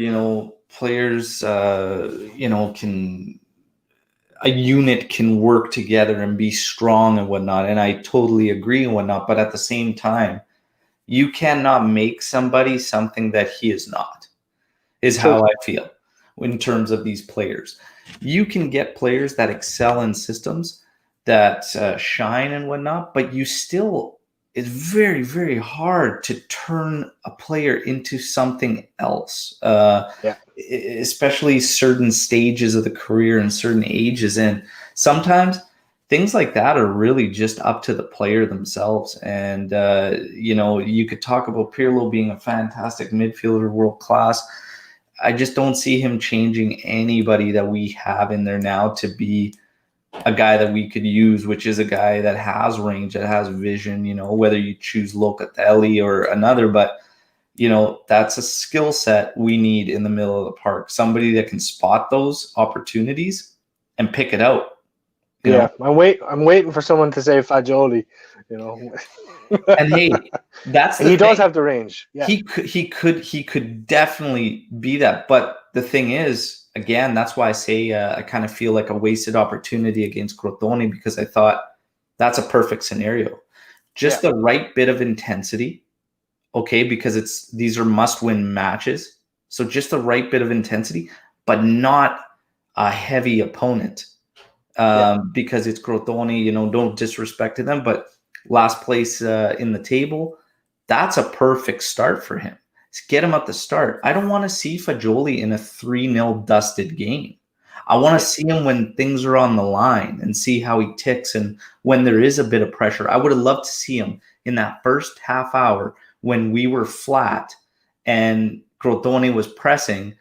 players, can a unit can work together and be strong and whatnot, and I totally agree and whatnot. But at the same time, you cannot make somebody something that he is not. Is true. how I feel in terms of these players. You can get players that excel in systems, that shine and whatnot, but you still, it's very, very hard to turn a player into something else, Yeah. especially certain stages of the career and certain ages. And sometimes things like that are really just up to the player themselves. And, you could talk about Pirlo being a fantastic midfielder, world class. I just don't see him changing anybody that we have in there now to be a guy that we could use, which is a guy that has range, that has vision, whether you choose Locatelli or another. But, that's a skill set we need in the middle of the park. Somebody that can spot those opportunities and pick it out. Yeah, I'm waiting for someone to say Fagioli, And hey, that's the he thing. does have the range. Yeah. He could definitely be that. But the thing is, again, that's why I say I kind of feel like a wasted opportunity against Crotone, because I thought that's a perfect scenario. Just the right bit of intensity, okay, because these are must-win matches. So just the right bit of intensity, but not a heavy opponent, because it's Crotone. Don't disrespect to them, but last place in the table, that's a perfect start for him. Let's get him at the start. I don't want to see Fagioli in a 3-0 dusted game. I want to see him when things are on the line and see how he ticks, and when there is a bit of pressure. I would have loved to see him in that first half hour when we were flat and Crotone was pressing.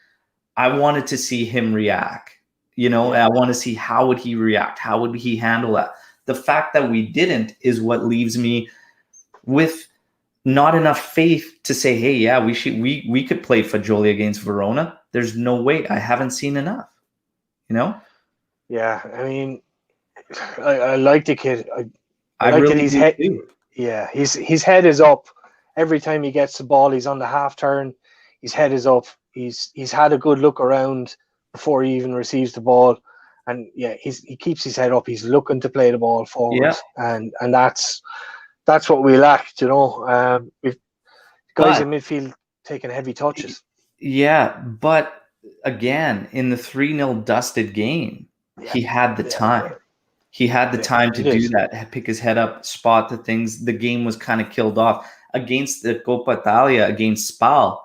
I wanted to see him react. I want to see how would he react? How would he handle that? The fact that we didn't is what leaves me with not enough faith to say, hey, yeah, we could play Fagioli against Verona. There's no way. I haven't seen enough. Yeah, I mean, I like the kid. I like that really his do head. too. Yeah, his head is up every time he gets the ball. He's on the half turn. His head is up. He's had a good look around before he even receives the ball, and he keeps his head up. He's looking to play the ball forward, and that's what we lacked. We've guys in midfield taking heavy touches. Yeah, but again, in the 3-0 dusted game, he had the time. He had the time to do that, pick his head up, spot the things. The game was kind of killed off. Against the Coppa Italia, against Spal,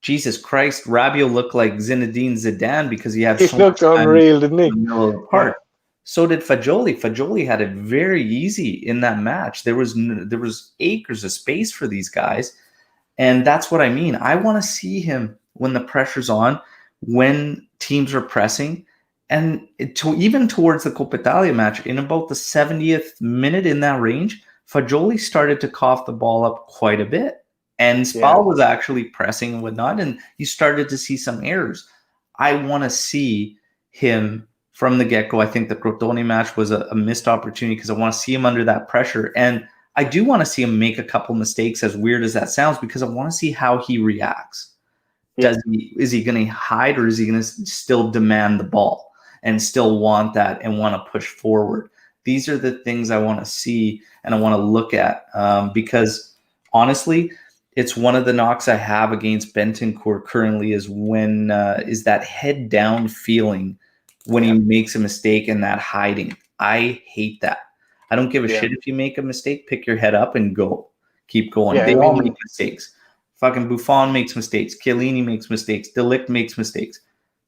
Jesus Christ, Rabiot looked like Zinedine Zidane because he had He looked unreal, didn't he? In the middle of the park. So did Fagioli. Fagioli had it very easy in that match. There was acres of space for these guys. And that's what I mean. I want to see him when the pressure's on, when teams are pressing. And even towards the Coppa Italia match, in about the 70th minute, in that range, Fagioli started to cough the ball up quite a bit. And Spal was actually pressing and whatnot, and you started to see some errors. I want to see him from the get-go. I think the Crotone match was a missed opportunity because I want to see him under that pressure. And I do want to see him make a couple mistakes, as weird as that sounds, because I want to see how he reacts. Is he going to hide, or is he going to still demand the ball and still want that and want to push forward? These are the things I want to see and I want to look at, because honestly, it's one of the knocks I have against Bentancur currently is is that head down feeling when he makes a mistake, and that hiding. I hate that. I don't give a shit if you make a mistake. Pick your head up and go. Keep going. They all make mistakes. Fucking Buffon makes mistakes. Chiellini makes mistakes. De Ligt makes mistakes.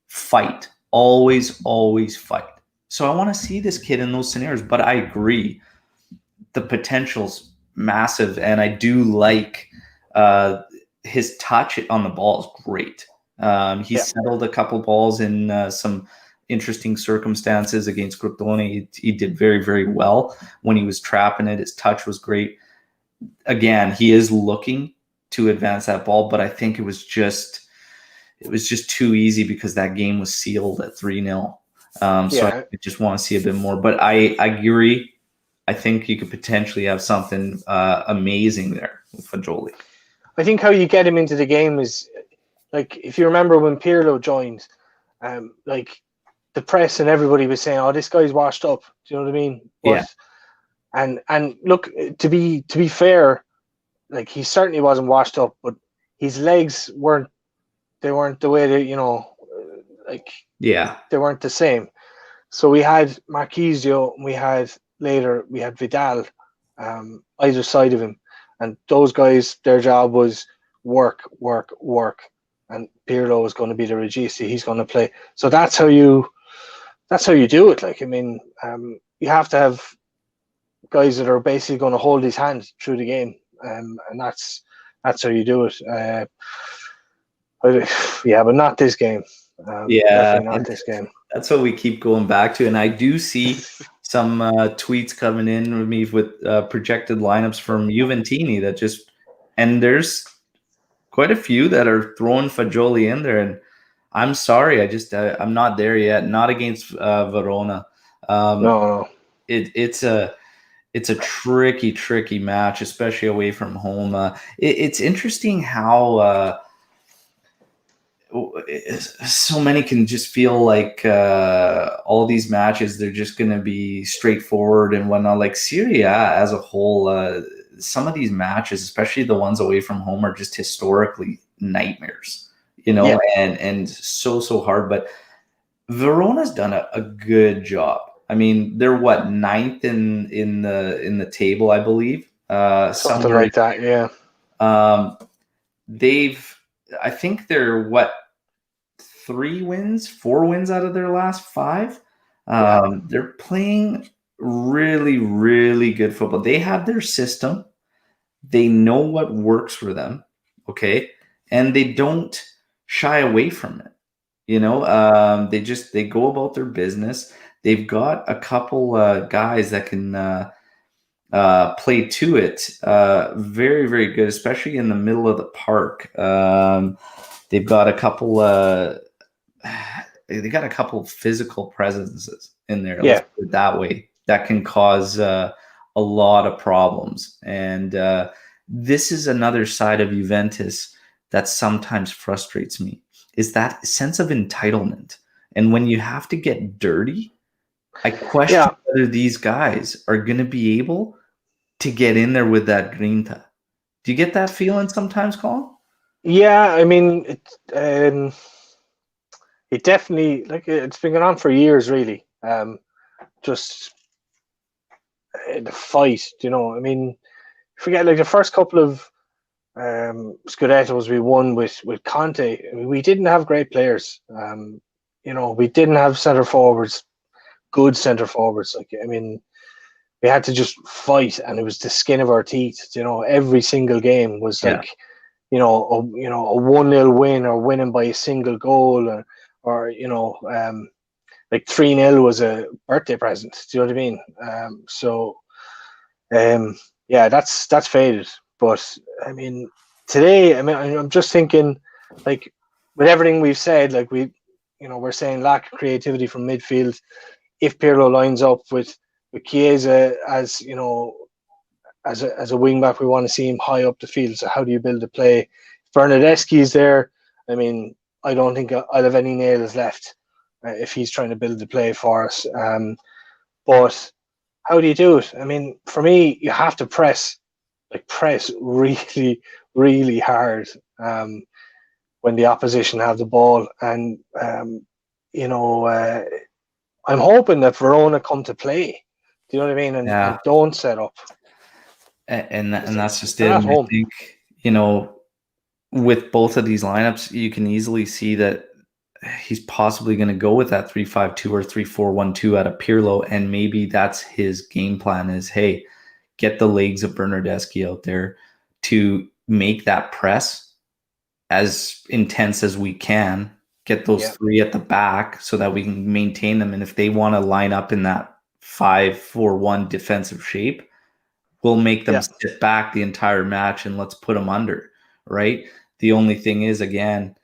Fight. always fight. So I want to see this kid in those scenarios. But I agree, the potential's massive, and I do like his touch on the ball is great. He settled a couple balls in some interesting circumstances against Crotone. He did very, very well when he was trapping it. His touch was great. Again, he is looking to advance that ball, but I think it was just too easy because that game was sealed at 3-0. So I just want to see a bit more. But I agree. I think you could potentially have something amazing there with Fagioli. I think how you get him into the game is, like, if you remember when Pirlo joined, like the press and everybody was saying, "Oh, this guy's washed up." Do you know what I mean? But, and look, to be fair, like, he certainly wasn't washed up, but his legs weren't the way they, they weren't the same. So we had Marquisio, and we had Vidal, either side of him, and those guys, their job was work, and Pirlo was going to be the regista. He's going to play. So that's how you do it. Like, I mean, you have to have guys that are basically going to hold his hand through the game, and that's how you do it. But not this game. Definitely not this game. That's what we keep going back to, and I do see some tweets coming in with me with projected lineups from Juventini that just, and there's quite a few that are throwing Fagioli in there, and I'm sorry, I'm not there yet. Not against Verona. No. It's a tricky match, especially away from home. It's interesting how so many can just feel like all these matches, they're just going to be straightforward and whatnot. Like Serie A as a whole, some of these matches, especially the ones away from home, are just historically nightmares, and so hard. But Verona's done a good job. I mean, they're ninth in the table, I believe. Something like that, yeah. I think they're 4 wins out of their last 5. They're playing really, really good football. They have their system. They know what works for them. Okay. And they don't shy away from it. They go about their business. They've got a couple guys that can play to it. Very, very good, especially in the middle of the park. They've got a couple physical presences in there. Let's put it that way. That can cause a lot of problems. And this is another side of Juventus that sometimes frustrates me, is that sense of entitlement. And when you have to get dirty, I question whether these guys are going to be able to get in there with that grinta. Do you get that feeling sometimes, Colin? Yeah, I mean, it definitely, like, it's been going on for years, really. Just the fight, I mean, forget, like, the first couple of Scudettos we won with Conte, we didn't have great players. We didn't have good centre forwards. Like, I mean, we had to just fight, and it was the skin of our teeth. Every single game was like, a 1-0 win, or winning by a single goal, or like 3-0 was a birthday present. Do you know what I mean? That's faded. But I mean, today, I mean, I'm just thinking, like, with everything we've said, like, we're saying lack of creativity from midfield. If Pirlo lines up with Chiesa as as a wing back, we want to see him high up the field. So how do you build a play? Bernardeschi's there. I mean, I don't think I'll have any nails left if he's trying to build the play for us. But how do you do it? I mean, for me, you have to press really, really hard when the opposition have the ball. And, I'm hoping that Verona come to play. Do you know what I mean? And don't set up. And that's just it. And I think, with both of these lineups, you can easily see that he's possibly going to go with that 3-5-2 or 3-4-1-2 out of Pirlo, and maybe that's his game plan is, hey, get the legs of Bernardeschi out there to make that press as intense as we can, get those three at the back so that we can maintain them. And if they want to line up in that 5-4-1 defensive shape, we'll make them sit back the entire match and let's put them under, right? The only thing is, again,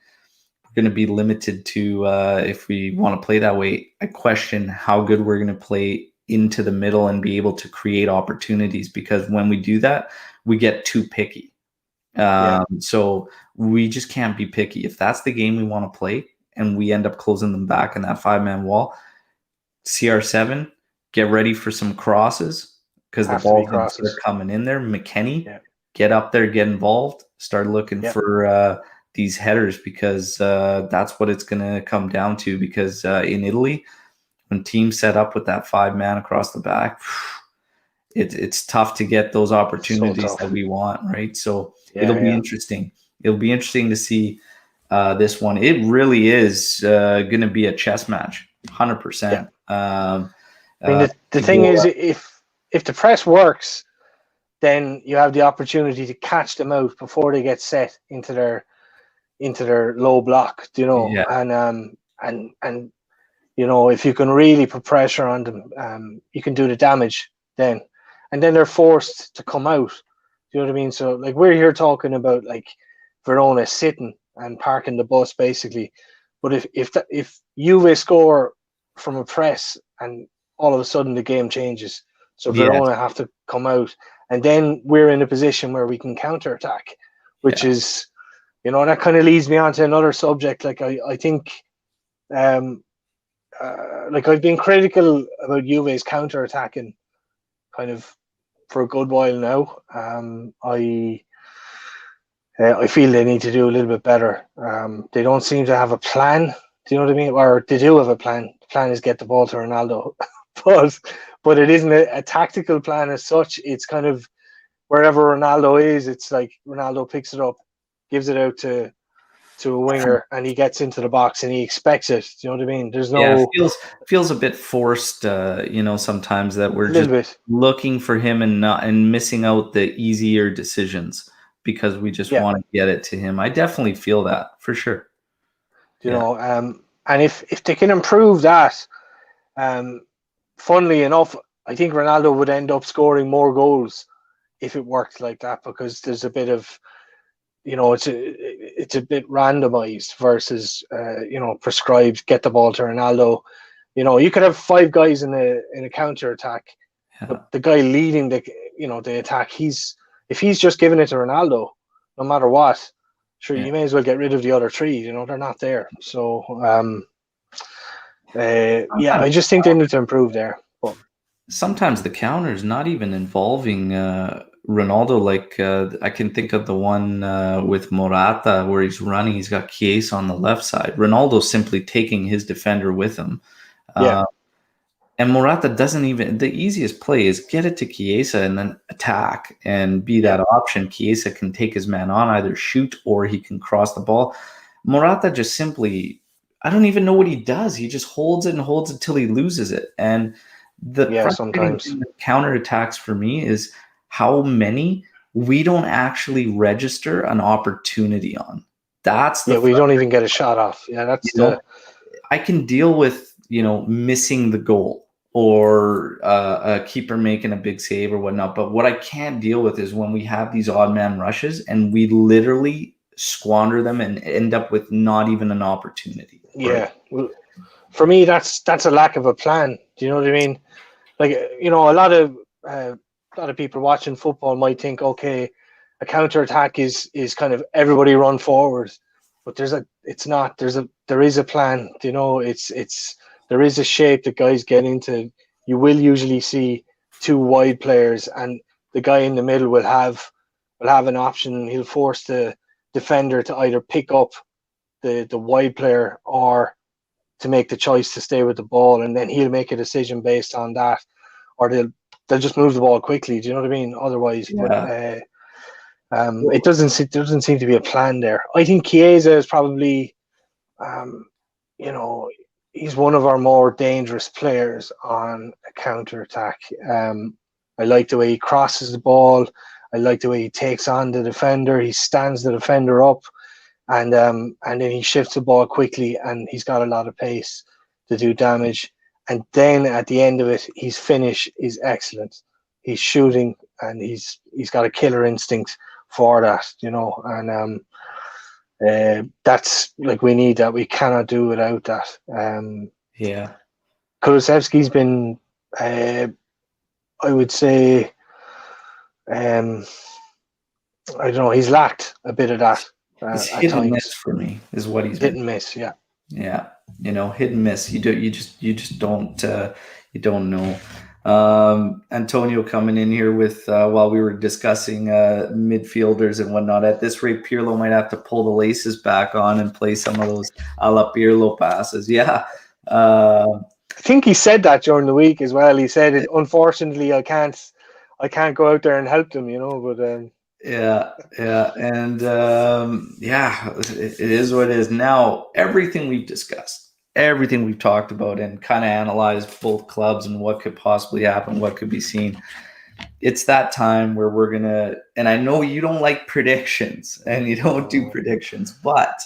we're going to be limited to if we want to play that way. I question how good we're going to play into the middle and be able to create opportunities, because when we do that, we get too picky. So we just can't be picky. If that's the game we want to play and we end up closing them back in that 5-man wall, CR7, get ready for some crosses, because the ball's going to start coming in there. McKennie, get up there, get involved, start looking for these headers, because that's what it's going to come down to. Because in Italy, when teams set up with that 5-man across the back, it's tough to get those opportunities that we want, right? So it'll be interesting. It'll be interesting to see this one. It really is going to be a chess match, 100%. I mean, the thing is, if the press works, then you have the opportunity to catch them out before they get set into their low block, you know. And you know, if you can really put pressure on them, you can do the damage then. And then they're forced to come out. Do you know what I mean? So, like, we're here talking about, like, Verona sitting and parking the bus, basically. But if Juve score from a press and all of a sudden the game changes, so Verona have to come out, and then we're in a position where we can counterattack, which is, you know, that kind of leads me on to another subject. Like, I think, like, I've been critical about Juve's counterattacking kind of for a good while now. I feel they need to do a little bit better. They don't seem to have a plan. Do you know what I mean? Or they do have a plan. The plan is get the ball to Ronaldo, but it isn't a tactical plan as such. It's kind of wherever Ronaldo is, it's like Ronaldo picks it up, gives it out to a winger, and he gets into the box and he expects it. Do you know what I mean? There's no. It feels a bit forced. You know, sometimes that we're just looking for him and missing out the easier decisions because we just want to get it to him. I definitely feel that for sure. You know, and if they can improve that, funnily enough, I think Ronaldo would end up scoring more goals if it worked like that, because there's a bit of, you know, it's a bit randomized versus you know, prescribed. Get the ball to Ronaldo. You know, you could have 5 guys in a counter attack, but the guy leading the attack, if he's just giving it to Ronaldo, no matter what, sure, you may as well get rid of the other 3. You know, they're not there. So I just think they need to improve there. But sometimes the counter is not even involving Ronaldo. Like I can think of the one with Morata where he's running. He's got Chiesa on the left side. Ronaldo's simply taking his defender with him. And Morata doesn't even. The easiest play is get it to Chiesa and then attack and be that option. Chiesa can take his man on, either shoot or he can cross the ball. Morata just simply, I don't even know what he does. He just holds it and holds it till he loses it. And sometimes counterattacks for me is how many we don't actually register an opportunity on. That's we don't even get a shot off. I can deal with, you know, missing the goal or a keeper making a big save or whatnot. But what I can't deal with is when we have these odd man rushes and we literally squander them and end up with not even an opportunity. Right? Well, for me, that's a lack of a plan. Do you know what I mean? Like, you know, a lot of people watching football might think, okay, a counter attack is kind of everybody run forward, but there is a plan. You know, there is a shape that guys get into. You will usually see 2 wide players, and the guy in the middle will have an option. He'll force the defender to either pick up the wide player or to make the choice to stay with the ball, and then he'll make a decision based on that, or they'll just move the ball quickly. Do you know what I mean? Otherwise, it doesn't seem to be a plan there. I think Chiesa is probably, he's one of our more dangerous players on a counter attack. I like the way he crosses the ball. I like the way he takes on the defender. He stands the defender up, and then he shifts the ball quickly, and he's got a lot of pace to do damage. And then at the end of it, his finish is excellent. He's shooting, and he's got a killer instinct for that, and that's like, we need that. We cannot do without that. Yeah. Kulusevski's been, I would say, I don't know, he's lacked a bit of that. It's at hit and times. miss for me, is what he's Hit been. and miss, yeah. Yeah, hit and miss. You just don't know. Antonio coming in here with while we were discussing midfielders and whatnot. At this rate, Pirlo might have to pull the laces back on and play some of those a la Pirlo passes. Yeah. I think he said that during the week as well. He said, unfortunately, I can't go out there and help them, but Yeah, and it is what it is. Now, everything we've discussed, everything we've talked about, and kind of analyzed both clubs and what could possibly happen, what could be seen. It's that time where we're gonna, and I know you don't like predictions and you don't do predictions, but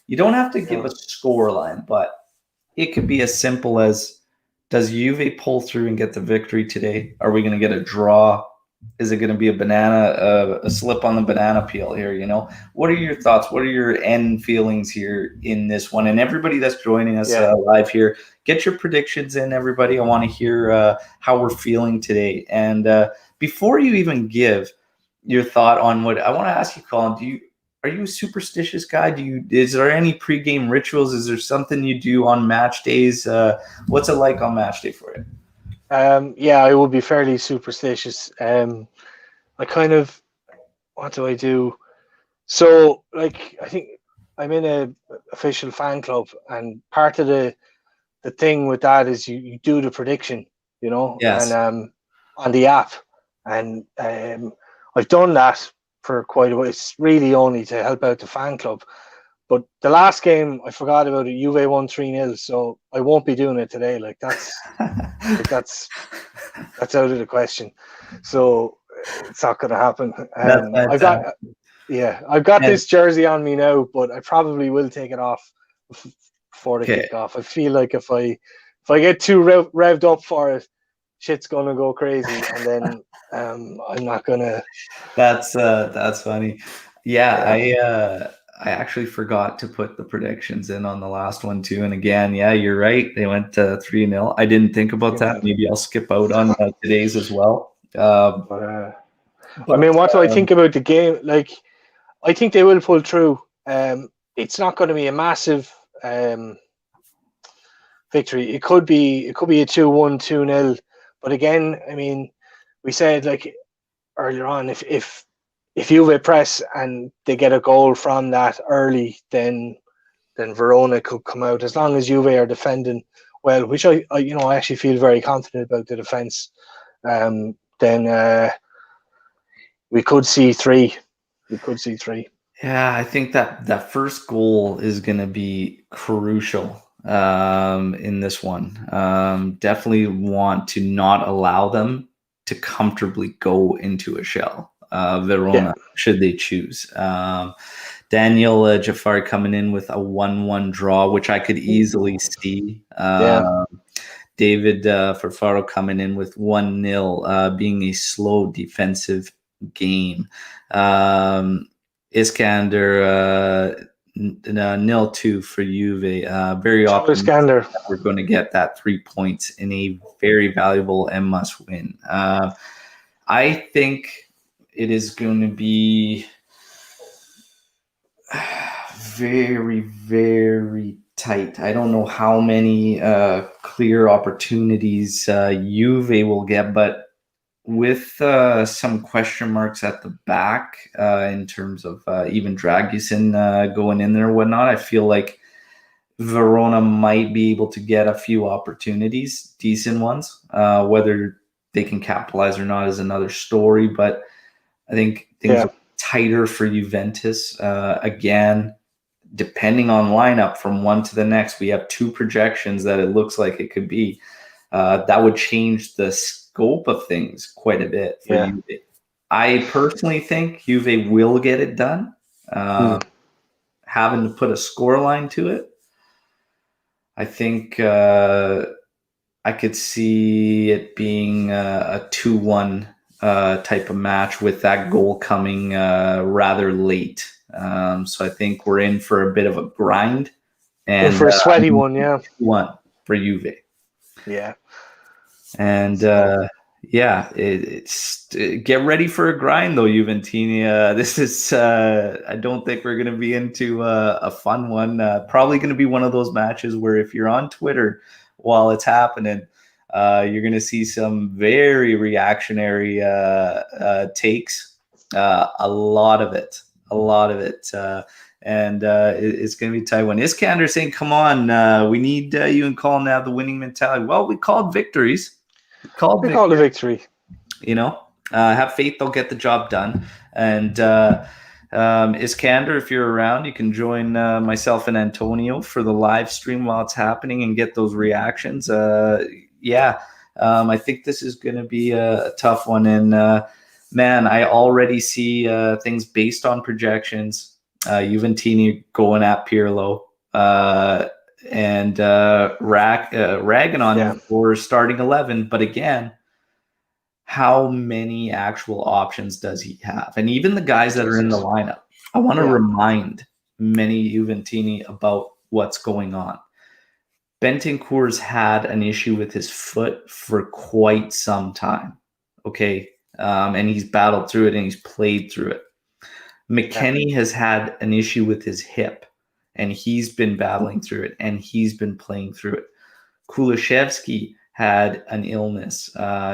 you don't have to give a score line, but it could be as simple as, does Juve pull through and get the victory today? Are we going to get a draw? Is it going to be a slip on the banana peel here? What are your thoughts? What are your end feelings here in this one? And everybody that's joining us live here, get your predictions in, everybody. I want to hear how we're feeling today. And before you even give your thought on what I want to ask you, Colin, are you a superstitious guy? Is there any pregame rituals? Is there something you do on match days? What's it like on match day for you? I would be fairly superstitious. I kind of, what do I do? So, like, I think I'm in a official fan club, and part of the thing with that is you do the prediction, Yes. and on the app, and I've done that for quite a while. It's really only to help out the fan club. But the last game, I forgot about it. Juve won 3-0, so I won't be doing it today. Like, that's out of the question. So it's not going to happen. I've got this jersey on me now, but I probably will take it off before the kickoff. I feel like if I get too revved up for it, shit's gonna go crazy, and then I'm not gonna. That's funny. Yeah. I actually forgot to put the predictions in on the last one too. And again, you're right. They went 3-0. I didn't think about that. Maybe I'll skip out on today's as well. But I mean, what do I think about the game? Like, I think they will pull through. It's not going to be a massive victory. It could be a 2-1, 2-0. But again, I mean, we said, like, earlier on, if Juve press and they get a goal from that early, then Verona could come out. As long as Juve are defending well, which I actually feel very confident about the defense, then we could see 3. Yeah, I think that first goal is going to be crucial in this one. Definitely want to not allow them to comfortably go into a shell. Verona, should they choose. Daniel Jafari coming in with a 1-1 draw, which I could easily see. David Farfaro coming in with 1-0, being a slow defensive game. Iskander 0-2 for Juve. Very optimistic that we're going to get that 3 points in a very valuable and must win. I think it is going to be very, very tight. I don't know how many clear opportunities Juve will get, but with some question marks at the back in terms of even Dragusin going in there and whatnot, I feel like Verona might be able to get a few opportunities, decent ones. Whether they can capitalize or not is another story, but I think things are tighter for Juventus. Again, depending on lineup from one to the next, we have 2 projections that it looks like it could be. That would change the scope of things quite a bit for Juve. I personally think Juve will get it done. Having to put a scoreline to it, I think I could see it being a 2-1 type of match with that goal coming rather late. So I think we're in for a bit of a grind. And for a sweaty one, yeah. 2-1 for Juve. Yeah. And it's get ready for a grind though, Juventini. This is I don't think we're going to be into a fun one. Probably going to be one of those matches where if you're on Twitter while it's happening, you're going to see some very reactionary takes. A lot of it. And it's going to be a tight one. Iskander saying, come on, we need you and Colin to have the winning mentality. Well, we called victories. We called a victory. Have faith they'll get the job done. And Iskander, if you're around, you can join myself and Antonio for the live stream while it's happening and get those reactions. I think this is going to be a tough one. And man, I already see things based on projections. Juventini going at Pirlo and ragging on him for starting 11. But again, how many actual options does he have? And even the guys that are in the lineup, I want to remind many Juventini about what's going on. Bentancur's had an issue with his foot for quite some time. Okay. And he's battled through it and he's played through it. McKennie has had an issue with his hip and he's been battling through it and he's been playing through it. Kulishevsky had an illness.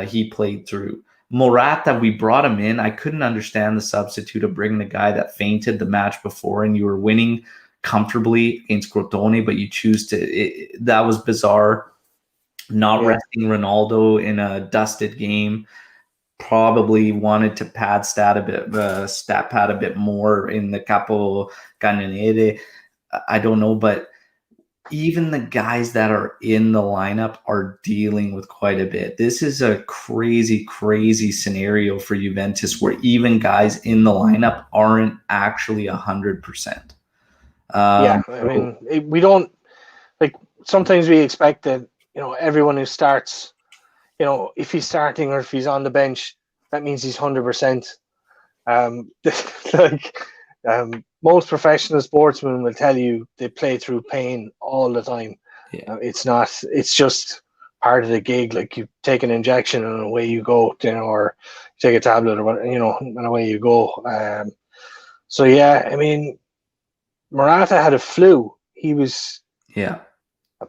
He played through. Morata, we brought him in. I couldn't understand the substitute of bringing the guy that fainted the match before and you were winning comfortably against Crotone, but you choose to. That was bizarre. Not resting Ronaldo in a dusted game. Probably wanted to pad stat pad a bit more in the Capo Cannoniere. I don't know, but even the guys that are in the lineup are dealing with quite a bit. This is a crazy, crazy scenario for Juventus where even guys in the lineup aren't actually 100%. I mean, we don't like. Sometimes we expect that everyone who starts, if he's starting or if he's on the bench, that means he's 100%. Most professional sportsmen will tell you they play through pain all the time. It's just part of the gig. Like you take an injection and away you go, or take a tablet or what, and away you go. I mean, Morata had a flu. He was a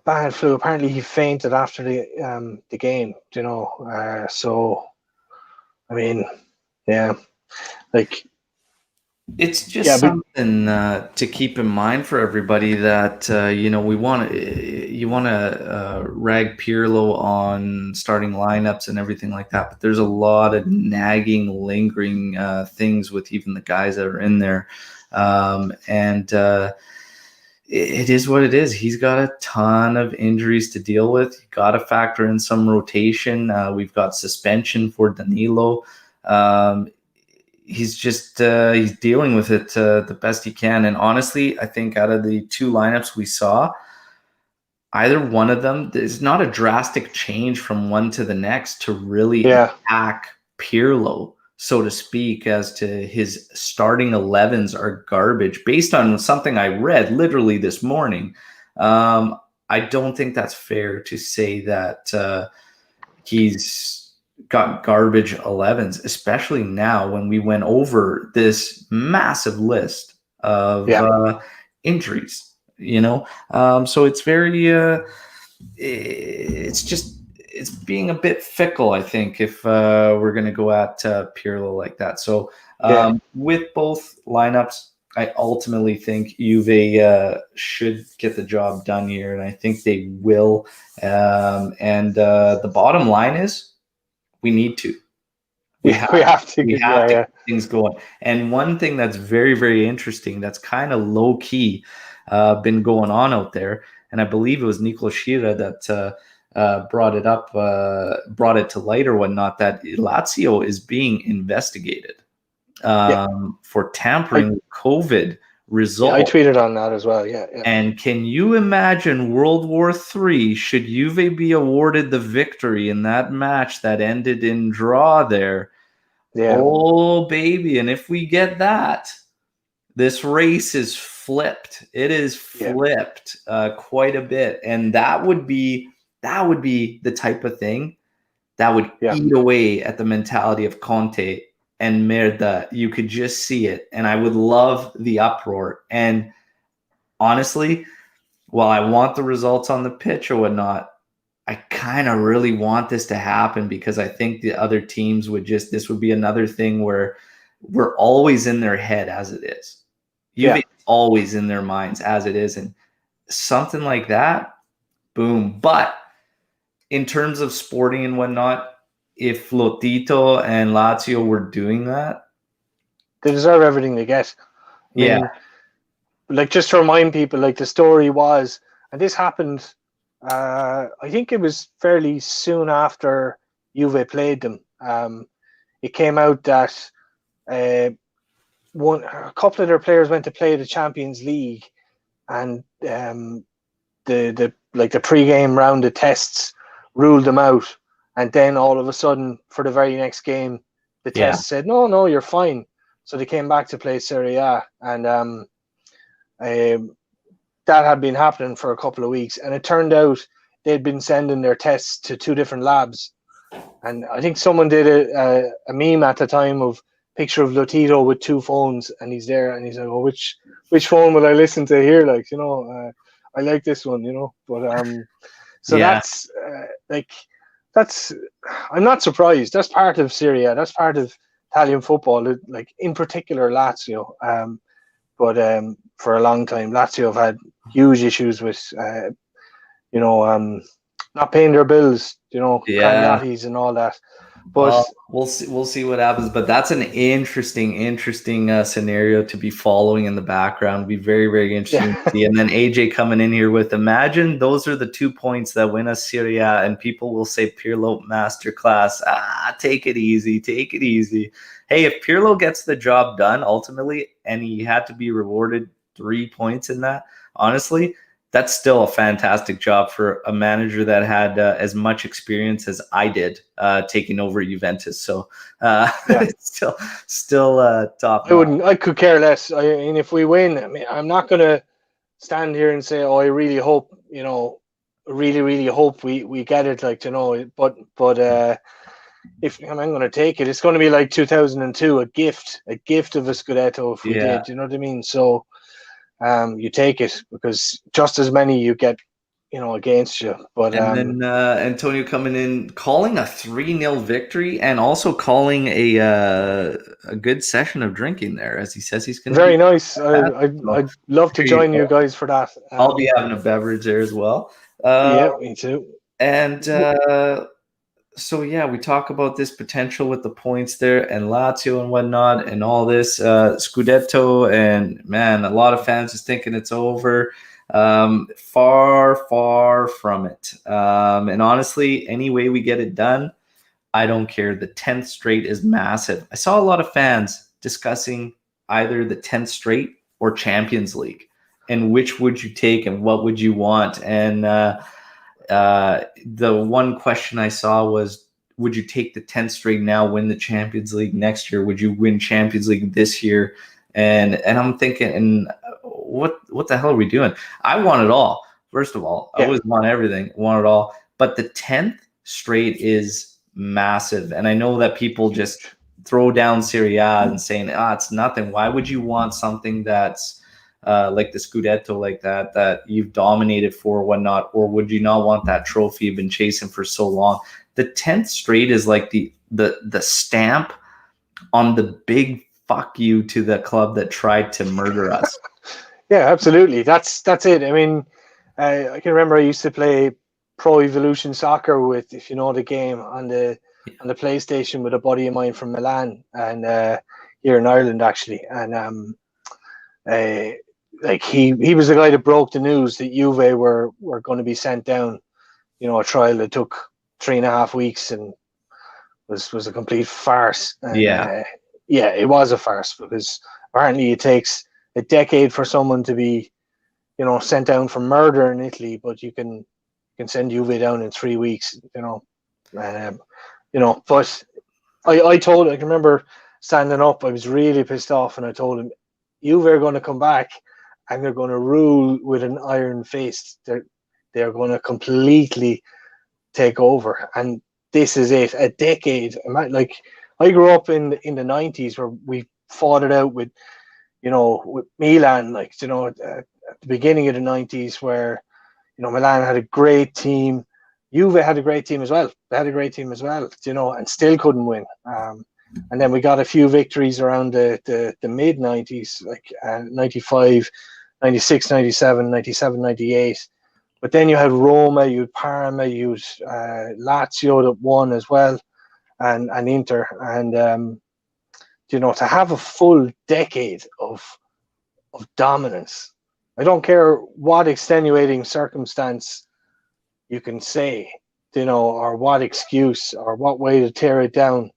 bad flu. Apparently, he fainted after the game. I mean, it's just something to keep in mind for everybody that you want to rag Pirlo on starting lineups and everything like that, but there's a lot of nagging, lingering things with even the guys that are in there, it is what it is. He's got a ton of injuries to deal with. You got to factor in some rotation. We've got suspension for Danilo. He's just he's dealing with it the best he can. And honestly, I think out of the 2 lineups we saw, either one of them, there's not a drastic change from one to the next to really attack Pirlo, so to speak, as to his starting 11s are garbage. Based on something I read literally this morning, I don't think that's fair to say that he's got garbage 11s, especially now when we went over this massive list of injuries, so it's very it's being a bit fickle, I think, if we're going to go at Pirlo like that. So with both lineups, I ultimately think Juve should get the job done here, and I think they will. The bottom line is, we need to. We have to get things going. And one thing that's very, very interesting, that's kind of low key, been going on out there. And I believe it was Nicola Shira that brought it to light or whatnot, that Lazio is being investigated Yeah, for tampering with COVID I results. tweeted on that as well. Yeah, yeah. And can you imagine World War III should Juve be awarded the victory in that match that ended in draw there? Yeah. Oh, baby. And if we get that, this race is flipped. It is Yeah. flipped quite a bit. And that would be the type of thing that would Yeah. eat away at the mentality of Conte and Merda. You could just see it. And I would love the uproar. And honestly, while I want the results on the pitch or whatnot, I kind of really want this to happen because I think the other teams would this would be another thing where we're always in their head as it is. Juve always in their minds as it is. And something like that, boom. But in terms of sporting and whatnot, if Lotito and Lazio were doing that, they deserve everything they get. I mean, like, just to remind people, like, the story was, and this happened, I think it was fairly soon after Juve played them. It came out that a couple of their players went to play the Champions League, and the pre-game round of tests ruled them out, and then all of a sudden, for the very next game, the test said, no, you're fine. So they came back to play Serie A, and that had been happening for a couple of weeks, and it turned out they'd been sending their tests to two different labs. And I think someone did a meme at the time of picture of Lotito with two phones, and he's there, and he's like, "Oh, which phone will I listen to here? Like, I like this one, But so that's that's. I'm not surprised. That's part of Serie A. That's part of Italian football. Like, in particular, Lazio. But for a long time, Lazio have had huge issues with, not paying their bills, Cragnotis and all that. But well, we'll see what happens. But that's an interesting scenario to be following in the background. Be very, very interesting to see. And then AJ coming in here with, imagine those are the 2 points that win us Serie A, and people will say Pirlo masterclass. Take it easy, take it easy. Hey, if Pirlo gets the job done ultimately, and he had to be rewarded 3 points in that, honestly, that's still a fantastic job for a manager that had as much experience as I did taking over Juventus. So it's still top. I could care less. I mean, if we win, I mean, I'm not going to stand here and say, "Oh, I really hope," really, really hope we get it. Like, but if I'm going to take it, it's going to be like 2002, a gift of a Scudetto if we did. You know what I mean? So. You take it because just as many you get, against you. But and then Antonio coming in, calling a 3-0 victory, and also calling a good session of drinking there, as he says he's going to. Very nice. I'd love to join you guys for that. I'll be having a beverage there as well. Yeah, me too. And so yeah, we talk about this potential with the points there and Lazio and whatnot and all this Scudetto, and man, a lot of fans just thinking it's over. Far from it. And honestly, any way we get it done, I don't care. The 10th straight is massive. I saw a lot of fans discussing either the 10th straight or Champions League, and which would you take and what would you want? And the one question I saw was, would you take the 10th straight now, win the Champions League next year? Would you win Champions League this year? And I'm thinking, what the hell are we doing? I want it all. First of all, I always want everything, want it all. But the 10th straight is massive. And I know that people just throw down Serie A and saying, it's nothing. Why would you want something that's like the Scudetto like that you've dominated for or whatnot? Or would you not want that trophy you've been chasing for so long? The 10th straight is like the stamp on the big fuck you to the club that tried to murder us. Yeah, absolutely. That's it. I mean, I can remember I used to play Pro Evolution Soccer with, if you know the game, on the PlayStation with a buddy of mine from Milan, and here in Ireland actually. And like he was the guy that broke the news that Juve were going to be sent down. A trial that took 3.5 weeks and was a complete farce. And Yeah. yeah, it was a farce, because apparently it takes a decade for someone to be, sent down for murder in Italy, but you can send Juve down in 3 weeks. But I can remember standing up. I was really pissed off, and I told him, Juve are going to come back, and they're going to rule with an iron fist. They're going to completely take over, and this is it. A decade. Like, I grew up in the 90s, where we fought it out with Milan. Like, at the beginning of the 90s, where Milan had a great team. Juve had a great team as well. They had a great team as well, and still couldn't win. And then we got a few victories around the mid 90s, like 95, 96, 97, 97, 98. But then you had Roma, you had Parma, you had Lazio that won as well, and Inter. And, to have a full decade of dominance, I don't care what extenuating circumstance you can say, or what excuse or what way to tear it down.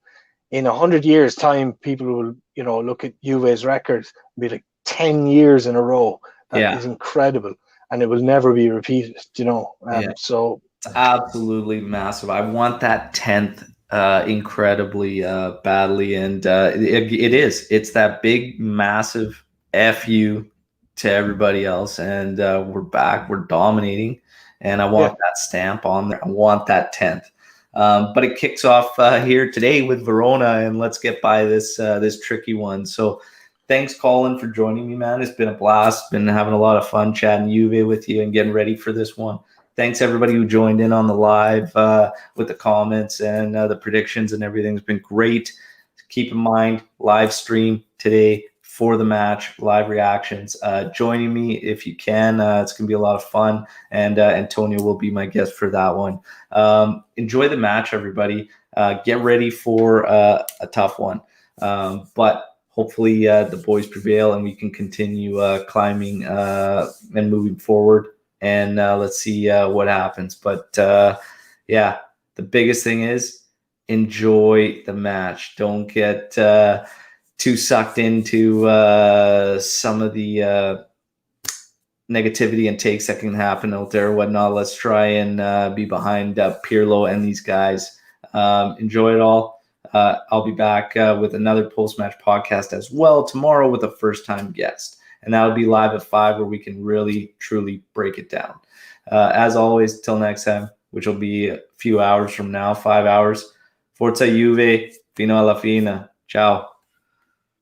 In 100 years' time, people will, look at Juve's record and be like, 10 years in a row. That is incredible, and it will never be repeated. So it's absolutely massive. I want that 10th incredibly badly, and it is. It's that big, massive fu to everybody else, and we're back. We're dominating, and I want that stamp on there. I want that 10th. But it kicks off here today with Verona, and let's get by this tricky one. So thanks, Colin, for joining me, man. It's been a blast. Been having a lot of fun chatting Juve with you and getting ready for this one. Thanks, everybody who joined in on the live with the comments and the predictions and everything. It's been great. Keep in mind, live stream today for the match, live reactions. Joining me if you can. It's going to be a lot of fun, and Antonio will be my guest for that one. Enjoy the match, everybody. Get ready for a tough one, but hopefully the boys prevail and we can continue climbing and moving forward, and let's see what happens. But yeah, the biggest thing is enjoy the match. Don't get too sucked into some of the negativity and takes that can happen out there or whatnot. Let's try and be behind Pirlo and these guys. Enjoy it all. I'll be back with another post-match podcast as well tomorrow with a first-time guest. And that'll be live at 5 where we can really, truly break it down. As always, till next time, which will be a few hours from now, 5 hours. Forza Juve, fino alla fine. Ciao.